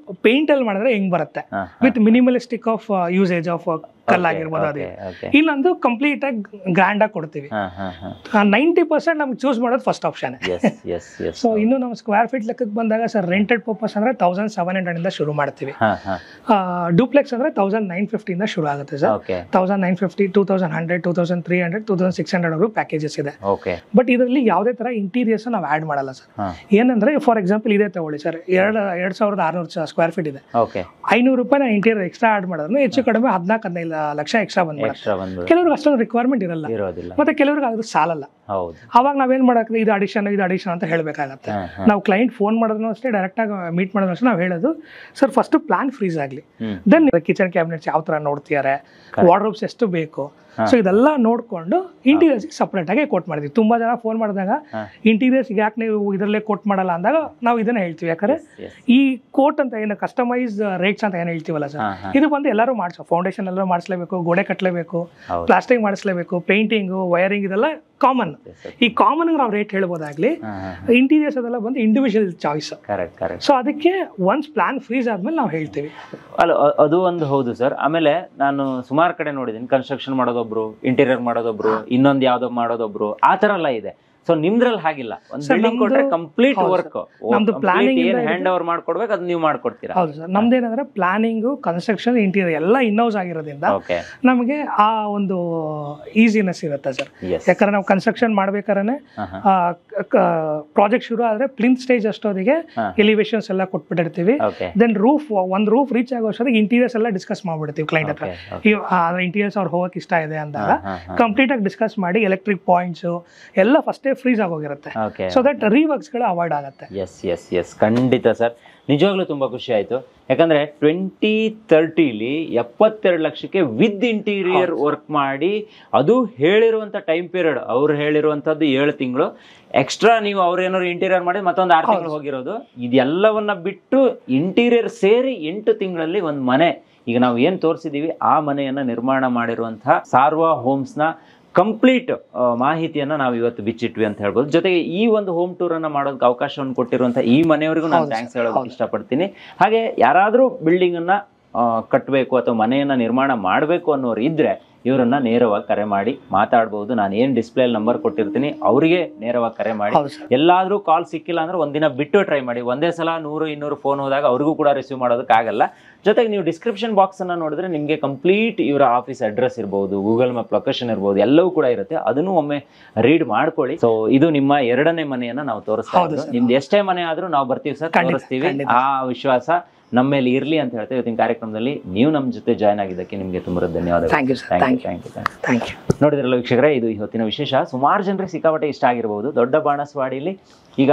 ಪೇಂಟ್ ಅಲ್ಲಿ ಮಾಡಿದ್ರೆ ಹೆಂಗ್ ಬರುತ್ತೆ with minimalistic of usage of ಕಲ್ಲಾಗಿರ್ಬೋದು, ಅದೇ. ಇಲ್ಲೊಂದು ಕಂಪ್ಲೀಟ್ ಆಗಿ ಗ್ರ್ಯಾಂಡ್ ಆಗಿ ಕೊಡ್ತೀವಿ. 90% ನಮ್ಗೆ ಚೂಸ್ ಮಾಡೋದು ಫಸ್ಟ್ ಆಪ್ಷನ್. ಸೊ ಇನ್ನು ನಾವು ಸ್ಕ್ವೇರ್ ಫೀಟ್ ಲೆಕ್ಕಕ್ಕೆ ಬಂದಾಗ ಸರ್, ರೆಂಟೆಡ್ ಪರ್ಪಸ್ ಅಂದ್ರೆ 1700 ಇಂದ ಶುರು ಮಾಡ್ತೀವಿ. ಡೂಪ್ಲೆಕ್ಸ್ ಅಂದ್ರೆ 1950 ಇಂದ ಶುರು ಆಗುತ್ತೆ ಸರ್. 1950, 2100, 2300, 2600 ವರೆಗೂ ಪ್ಯಾಕೇಜಸ್ ಇದೆ. ಬಟ್ ಇದರಲ್ಲಿ ಯಾವುದೇ ತರ ಇಂಟೀರಿಯರ್ಸ್ ನಾವು ಆಡ್ ಮಾಡಲ್ಲ ಸರ್. ಏನಂದ್ರೆ ಫಾರ್ ಎಕ್ಸಾಂಪಲ್ ಇದೇ ತಗೊಳ್ಳಿ ಸರ್, 2600 ಸ್ಕ್ವೇರ್ ಫೀಟ್ ಇದೆ. ₹500 ನಾನು ಇಂಟೀರಿಯರ್ ಎಕ್ಸ್ಟ್ರಾ ಆಡ್ ಮಾಡಿದ್ರು ಹೆಚ್ಚು ಕಡಿಮೆ 14-15 ಲಕ್ಷ ಎಕ್ಸ್ಟ್ರಾ ಬಂದ್ಬಿಡುತ್ತೆ. ಕೆಲವ್ರಿಗೆ ಅಷ್ಟೊಂದು ರಿಕ್ವೈರ್ಮೆಂಟ್ ಇರಲ್ಲ, ಮತ್ತೆ ಕೆಲವ್ರಿಗೆ ಅದು ಸಾಲಲ್ಲ. ಅವಾಗ ನಾವೇನ್ ಮಾಡಕ್ಕೆ ಇದು ಅಡಿಷನ್ ಅಂತ ಹೇಳ್ಬೇಕಾಗತ್ತೆ. ನಾವು ಕ್ಲೈಂಟ್ ಫೋನ್ ಮಾಡಿದ್ರು ಅಷ್ಟೇ, ಡೈರೆಕ್ಟ್ ಆಗಿ ಮೀಟ್ ಮಾಡಿದ್ರು ಅಷ್ಟೇ ನಾವು ಹೇಳೋದು, ಸರ್ ಫಸ್ಟ್ ಪ್ಲಾನ್ ಫ್ರೀಸ್ ಆಗ್ಲಿ, ದೆನ್ ಕಿಚನ್ ಕ್ಯಾಬಿನೆಟ್ಸ್ ಯಾವ ತರ ನೋಡ್ತಿದ್ದಾರೆ, ವಾರ್ಡ್ರೋಬ್ಸ್ ಎಷ್ಟು ಬೇಕು, ಸೊ ಇದೆಲ್ಲ ನೋಡ್ಕೊಂಡು ಇಂಟೀರಿಯರ್ಸ್ ಸಪರೇಟ್ ಆಗಿ ಕೋಟ್ ಮಾಡಿದ್ವಿ. ತುಂಬಾ ಜನ ಫೋನ್ ಮಾಡಿದಾಗ ಇಂಟೀರಿಯರ್ಸ್ ಯಾಕೆ ನೀವು ಇದರಲ್ಲೇ ಕೋಟ್ ಮಾಡಲ್ಲ ಅಂದಾಗ ನಾವು ಇದನ್ನ ಹೇಳ್ತೀವಿ. ಯಾಕಂದ್ರೆ ಈ ಕೋಟ್ ಅಂತ ಏನು ಕಸ್ಟಮೈಸ್ ರೇಟ್ಸ್ ಅಂತ ಏನು ಹೇಳ್ತೀವಲ್ಲ ಸರ್, ಇದು ಬಂದು ಎಲ್ಲರೂ ಮಾಡಿಸೋ, ಫೌಂಡೇಶನ್ ಎಲ್ಲರೂ ಮಾಡಿಸ್ಲೇಬೇಕು, ಗೋಡೆ ಕಟ್ಟಲೇಬೇಕು, ಪ್ಲಾಸ್ಟಿಂಗ್ ಮಾಡಿಸ್ಲೇಬೇಕು, ಪೇಂಟಿಂಗು, ವೈರಿಂಗ್ ಇದೆಲ್ಲ ಕಾಮನ್. ಈ ಕಾಮನ್ ನಾವು ರೇಟ್ ಹೇಳ್ಬೋದಾಗ್ಲಿ, ಇಂಟೀರಿಯರ್ಸ್ ಅದೆಲ್ಲ ಬಂದು ಇಂಡಿವಿಜುವಲ್ ಚಾಯ್ಸ್. ಸೊ ಅದಕ್ಕೆ ಒನ್ಸ್ ಪ್ಲಾನ್ ಫ್ರೀಸ್ ಆದ್ಮೇಲೆ ನಾವು ಹೇಳ್ತೀವಿ. ಅಲ್ಲ, ಅದು ಒಂದು ಹೌದು ಸರ್. ಆಮೇಲೆ ನಾನು ಸುಮಾರು ಕಡೆ ನೋಡಿದ್ದೀನಿ, ಕನ್ಸ್ಟ್ರಕ್ಷನ್ ಮಾಡೋದೊಬ್ರು, ಇಂಟೀರಿಯರ್ ಮಾಡೋದೊಬ್ರು, ಇನ್ನೊಂದು ಯಾವ್ದೋ ಮಾಡೋದೊಬ್ರು, ಆ ತರ ಎಲ್ಲ ಇದೆ. ಸೊ ನಿಮ್ದ್ರಲ್ಲಿ ಹಾಗಿಲ್ಲ, ಒಂದು ಬಿಲ್ಡಿಂಗ್ ಕೊಟ್ರೆ ಕಂಪ್ಲೀಟ್ ವರ್ಕ್ ನಮ್ದು ಪ್ಲಾನಿಂಗ್ ಹ್ಯಾಂಡ್ ಓವರ್ ಮಾಡ್ಕೊಡ್ಬೇಕು, ಅದು ನೀವು ಮಾಡ್ಕೊಡ್ತೀರಾ? ಹೌದು ಸರ್. ನಮ್ದೇನಂದ್ರೆ ಪ್ಲಾನಿಂಗ್, ಕನ್ಸ್ಟ್ರಕ್ಷನ್, ಇಂಟೀರಿಯರ್ ಎಲ್ಲ ಇನ್ಹೌಸ್ ಆಗಿರೋದ್ರಿಂದ ನಮಗೆ ಆ ಒಂದು ಈಸಿನೆಸ್ ಇರುತ್ತೆ ಸರ್. ಯಾಕಂದ್ರೆ ನಾವು ಕನ್ಸ್ಟ್ರಕ್ಷನ್ ಮಾಡ್ಬೇಕಾದ್ರೆ ಪ್ರಾಜೆಕ್ಟ್ ಶುರು ಆದ್ರೆ ಪ್ಲಿಂತ್ ಸ್ಟೇಜ್ ಅಷ್ಟೊತ್ತಿಗೆ ಎಲಿವೇಶನ್ಸ್ ಎಲ್ಲ ಕೊಟ್ಬಿಟ್ಟಿರ್ತೀವಿ. ದೆನ್ ಒಂದ್ ರೂಫ್ ರೀಚ್ ಆಗೋ ಅಷ್ಟೊತ್ತಿಗೆ ಇಂಟೀರಿಯರ್ಸ್ ಎಲ್ಲ ಡಿಸ್ಕಸ್ ಮಾಡ್ಬಿಡ್ತೀವಿ ಕ್ಲೈಂಟ್ ಹತ್ರ. ಇಂಟೀರಿಯರ್ಸ್ ಅವ್ರು ಹೋಗಕ್ ಇಷ್ಟ ಇದೆ ಅಂದಾಗ ಕಂಪ್ಲೀಟ್ ಆಗಿ ಡಿಸ್ಕಸ್ ಮಾಡಿ ಎಲೆಕ್ಟ್ರಿಕ್ ಪಾಯಿಂಟ್ಸ್ ಎಲ್ಲ ಫಸ್ಟ್ ಫ್ರೀಸ್ ಆಗೋಗಿರುತ್ತೆ. ಸೊ ದಟ್ ರೀವರ್ಕ್ಸ್ ಗಳು ಅವಾಯ್ಡ್ ಆಗುತ್ತೆ. ಎಸ್ ಖಂಡಿತ ಸರ್, ನಿಜವಾಗ್ಲೂ ತುಂಬಾ ಖುಷಿ ಆಯ್ತು. ಯಾಕಂದ್ರೆ 2030 72 ಲಕ್ಷಕ್ಕೆ ವಿತ್ ಇಂಟೀರಿಯರ್ ವರ್ಕ್ ಮಾಡಿ, ಅದು ಹೇಳಿರುವಂತ ಟೈಮ್ ಪೀರಿಯಡ್ ಅವ್ರು ಹೇಳಿರುವಂತದ್ದು 7 ತಿಂಗಳು ಎಕ್ಸ್ಟ್ರಾ, ನೀವು ಅವ್ರೇನಾದ್ರು ಇಂಟೀರಿಯರ್ ಮಾಡಿ ಮತ್ತೊಂದು 6 ತಿಂಗಳು ಹೋಗಿರೋದು, ಇದೆಲ್ಲವನ್ನ ಬಿಟ್ಟು ಇಂಟೀರಿಯರ್ ಸೇರಿ 8 ತಿಂಗಳಲ್ಲಿ ಒಂದು ಮನೆ, ಈಗ ನಾವು ಏನ್ ತೋರಿಸಿದೀವಿ ಆ ಮನೆಯನ್ನ ನಿರ್ಮಾಣ ಮಾಡಿರುವಂತಹ ಸಾರ್ವಾ ಹೋಮ್ಸ್ ನ ಕಂಪ್ಲೀಟ್ ಮಾಹಿತಿಯನ್ನ ನಾವು ಇವತ್ತು ಬಿಚ್ಚಿಟ್ವಿ ಅಂತ ಹೇಳ್ಬೋದು. ಜೊತೆಗೆ ಈ ಒಂದು ಹೋಮ್ ಟೂರ್ ಅನ್ನ ಮಾಡೋದಕ್ಕೆ ಅವಕಾಶವನ್ನು ಕೊಟ್ಟಿರುವಂತ ಈ ಮನೆಯವರಿಗೂ ನಾನು ಥ್ಯಾಂಕ್ಸ್ ಹೇಳೋದಕ್ಕೆ ಇಷ್ಟಪಡ್ತೀನಿ. ಹಾಗೆ ಯಾರಾದ್ರೂ ಬಿಲ್ಡಿಂಗ್ ಅನ್ನ ಕಟ್ಟಬೇಕು ಅಥವಾ ಮನೆಯನ್ನ ನಿರ್ಮಾಣ ಮಾಡಬೇಕು ಅನ್ನೋರು ಇದ್ರೆ ಇವರನ್ನ ನೇರವಾಗಿ ಕರೆ ಮಾಡಿ ಮಾತಾಡ್ಬೋದು. ನಾನು ಏನು ಡಿಸ್ಪ್ಲೇ ನಂಬರ್ ಕೊಟ್ಟಿರ್ತೀನಿ ಅವರಿಗೆ ನೇರವಾಗಿ ಕರೆ ಮಾಡಿ. ಎಲ್ಲಾದ್ರೂ ಕಾಲ್ ಸಿಕ್ಕಿಲ್ಲ ಅಂದ್ರೆ ಒಂದಿನ ಬಿಟ್ಟು ಟ್ರೈ ಮಾಡಿ. ಒಂದೇ ಸಲ 100-200 ಫೋನ್ ಹೋದಾಗ ಅವ್ರಿಗೂ ಕೂಡ ರಿಸೀವ್ ಮಾಡೋದಕ್ಕಾಗಲ್ಲ. ಜೊತೆಗೆ ನೀವು ಡಿಸ್ಕ್ರಿಪ್ಷನ್ ಬಾಕ್ಸ್ ಅನ್ನ ನೋಡಿದ್ರೆ ನಿಮಗೆ ಕಂಪ್ಲೀಟ್ ಇವರ ಆಫೀಸ್ ಅಡ್ರೆಸ್ ಇರ್ಬೋದು, ಗೂಗಲ್ ಮ್ಯಾಪ್ ಲೊಕೇಶನ್ ಇರ್ಬೋದು, ಎಲ್ಲವೂ ಕೂಡ ಇರುತ್ತೆ. ಅದನ್ನು ಒಮ್ಮೆ ರೀಡ್ ಮಾಡ್ಕೊಳ್ಳಿ. ಸೊ ಇದು ನಿಮ್ಮ 2ನೇ ಮನೆಯನ್ನ ನಾವು ತೋರಿಸ್ತಾ ಇದ್ದೀವಿ. ನಿಮ್ದು ಎಷ್ಟೇ ಮನೆ ಆದ್ರೂ ನಾವು ಬರ್ತೀವಿ ಸರ್, ತೋರಿಸ್ತೀವಿ. ಆ ವಿಶ್ವಾಸ ನಮ್ಮ ಮೇಲೆ ಇರ್ಲಿ ಅಂತ ಹೇಳ್ತೇವೆ. ಇವತ್ತಿನ ಕಾರ್ಯಕ್ರಮದಲ್ಲಿ ನೀವು ನಮ್ಮ ಜೊತೆ ಜಾಯ್ನ್ ಆಗಿದ್ದಕ್ಕೆ ನಿಮಗೆ ತುಂಬಾ ಧನ್ಯವಾದಗಳು. Thank you. ನೋಡಿದ್ರಲ್ಲ ವೀಕ್ಷಕರೇ, ಇದು ಇವತ್ತಿನ ವಿಶೇಷ. ಸುಮಾರು ಜನರಿಗೆ ಸಿಕ್ಕಾಪಟ್ಟೆ ಇಷ್ಟ ಆಗಿರ್ಬೋದು. ದೊಡ್ಡ ಬಾಣಸವಾಡಿಯಲ್ಲಿ ಈಗ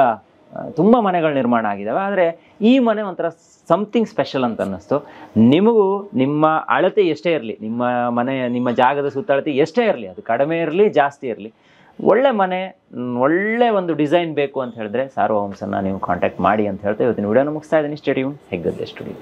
ತುಂಬಾ ಮನೆಗಳು ನಿರ್ಮಾಣ ಆಗಿದ್ದಾವೆ, ಆದರೆ ಈ ಮನೆ ಒಂಥರ ಸಮಥಿಂಗ್ ಸ್ಪೆಷಲ್ ಅಂತ ಅನ್ನಿಸ್ತು. ನಿಮಗೂ ನಿಮ್ಮ ಅಳತೆ ಎಷ್ಟೇ ಇರಲಿ, ನಿಮ್ಮ ಮನೆ ನಿಮ್ಮ ಜಾಗದ ಸುತ್ತಳತೆ ಎಷ್ಟೇ ಇರಲಿ, ಅದು ಕಡಿಮೆ ಇರಲಿ ಜಾಸ್ತಿ ಇರಲಿ, ಒಳ್ಳೆ ಮನೆ, ಒಳ್ಳೆ ಒಂದು ಡಿಸೈನ್ ಬೇಕು ಅಂತ ಹೇಳಿದ್ರೆ ಸಾರ್ವಾ ಹೋಮ್ಸನ್ನು ನೀವು ಕಾಂಟ್ಯಾಕ್ಟ್ ಮಾಡಿ ಅಂತ ಹೇಳ್ತಾ ಇವತ್ತಿನ ವಿಡಿಯೋನ ಮುಗಿಸ್ತಾ ಇದ್ದೀನಿ. Stadium Heggadde studio.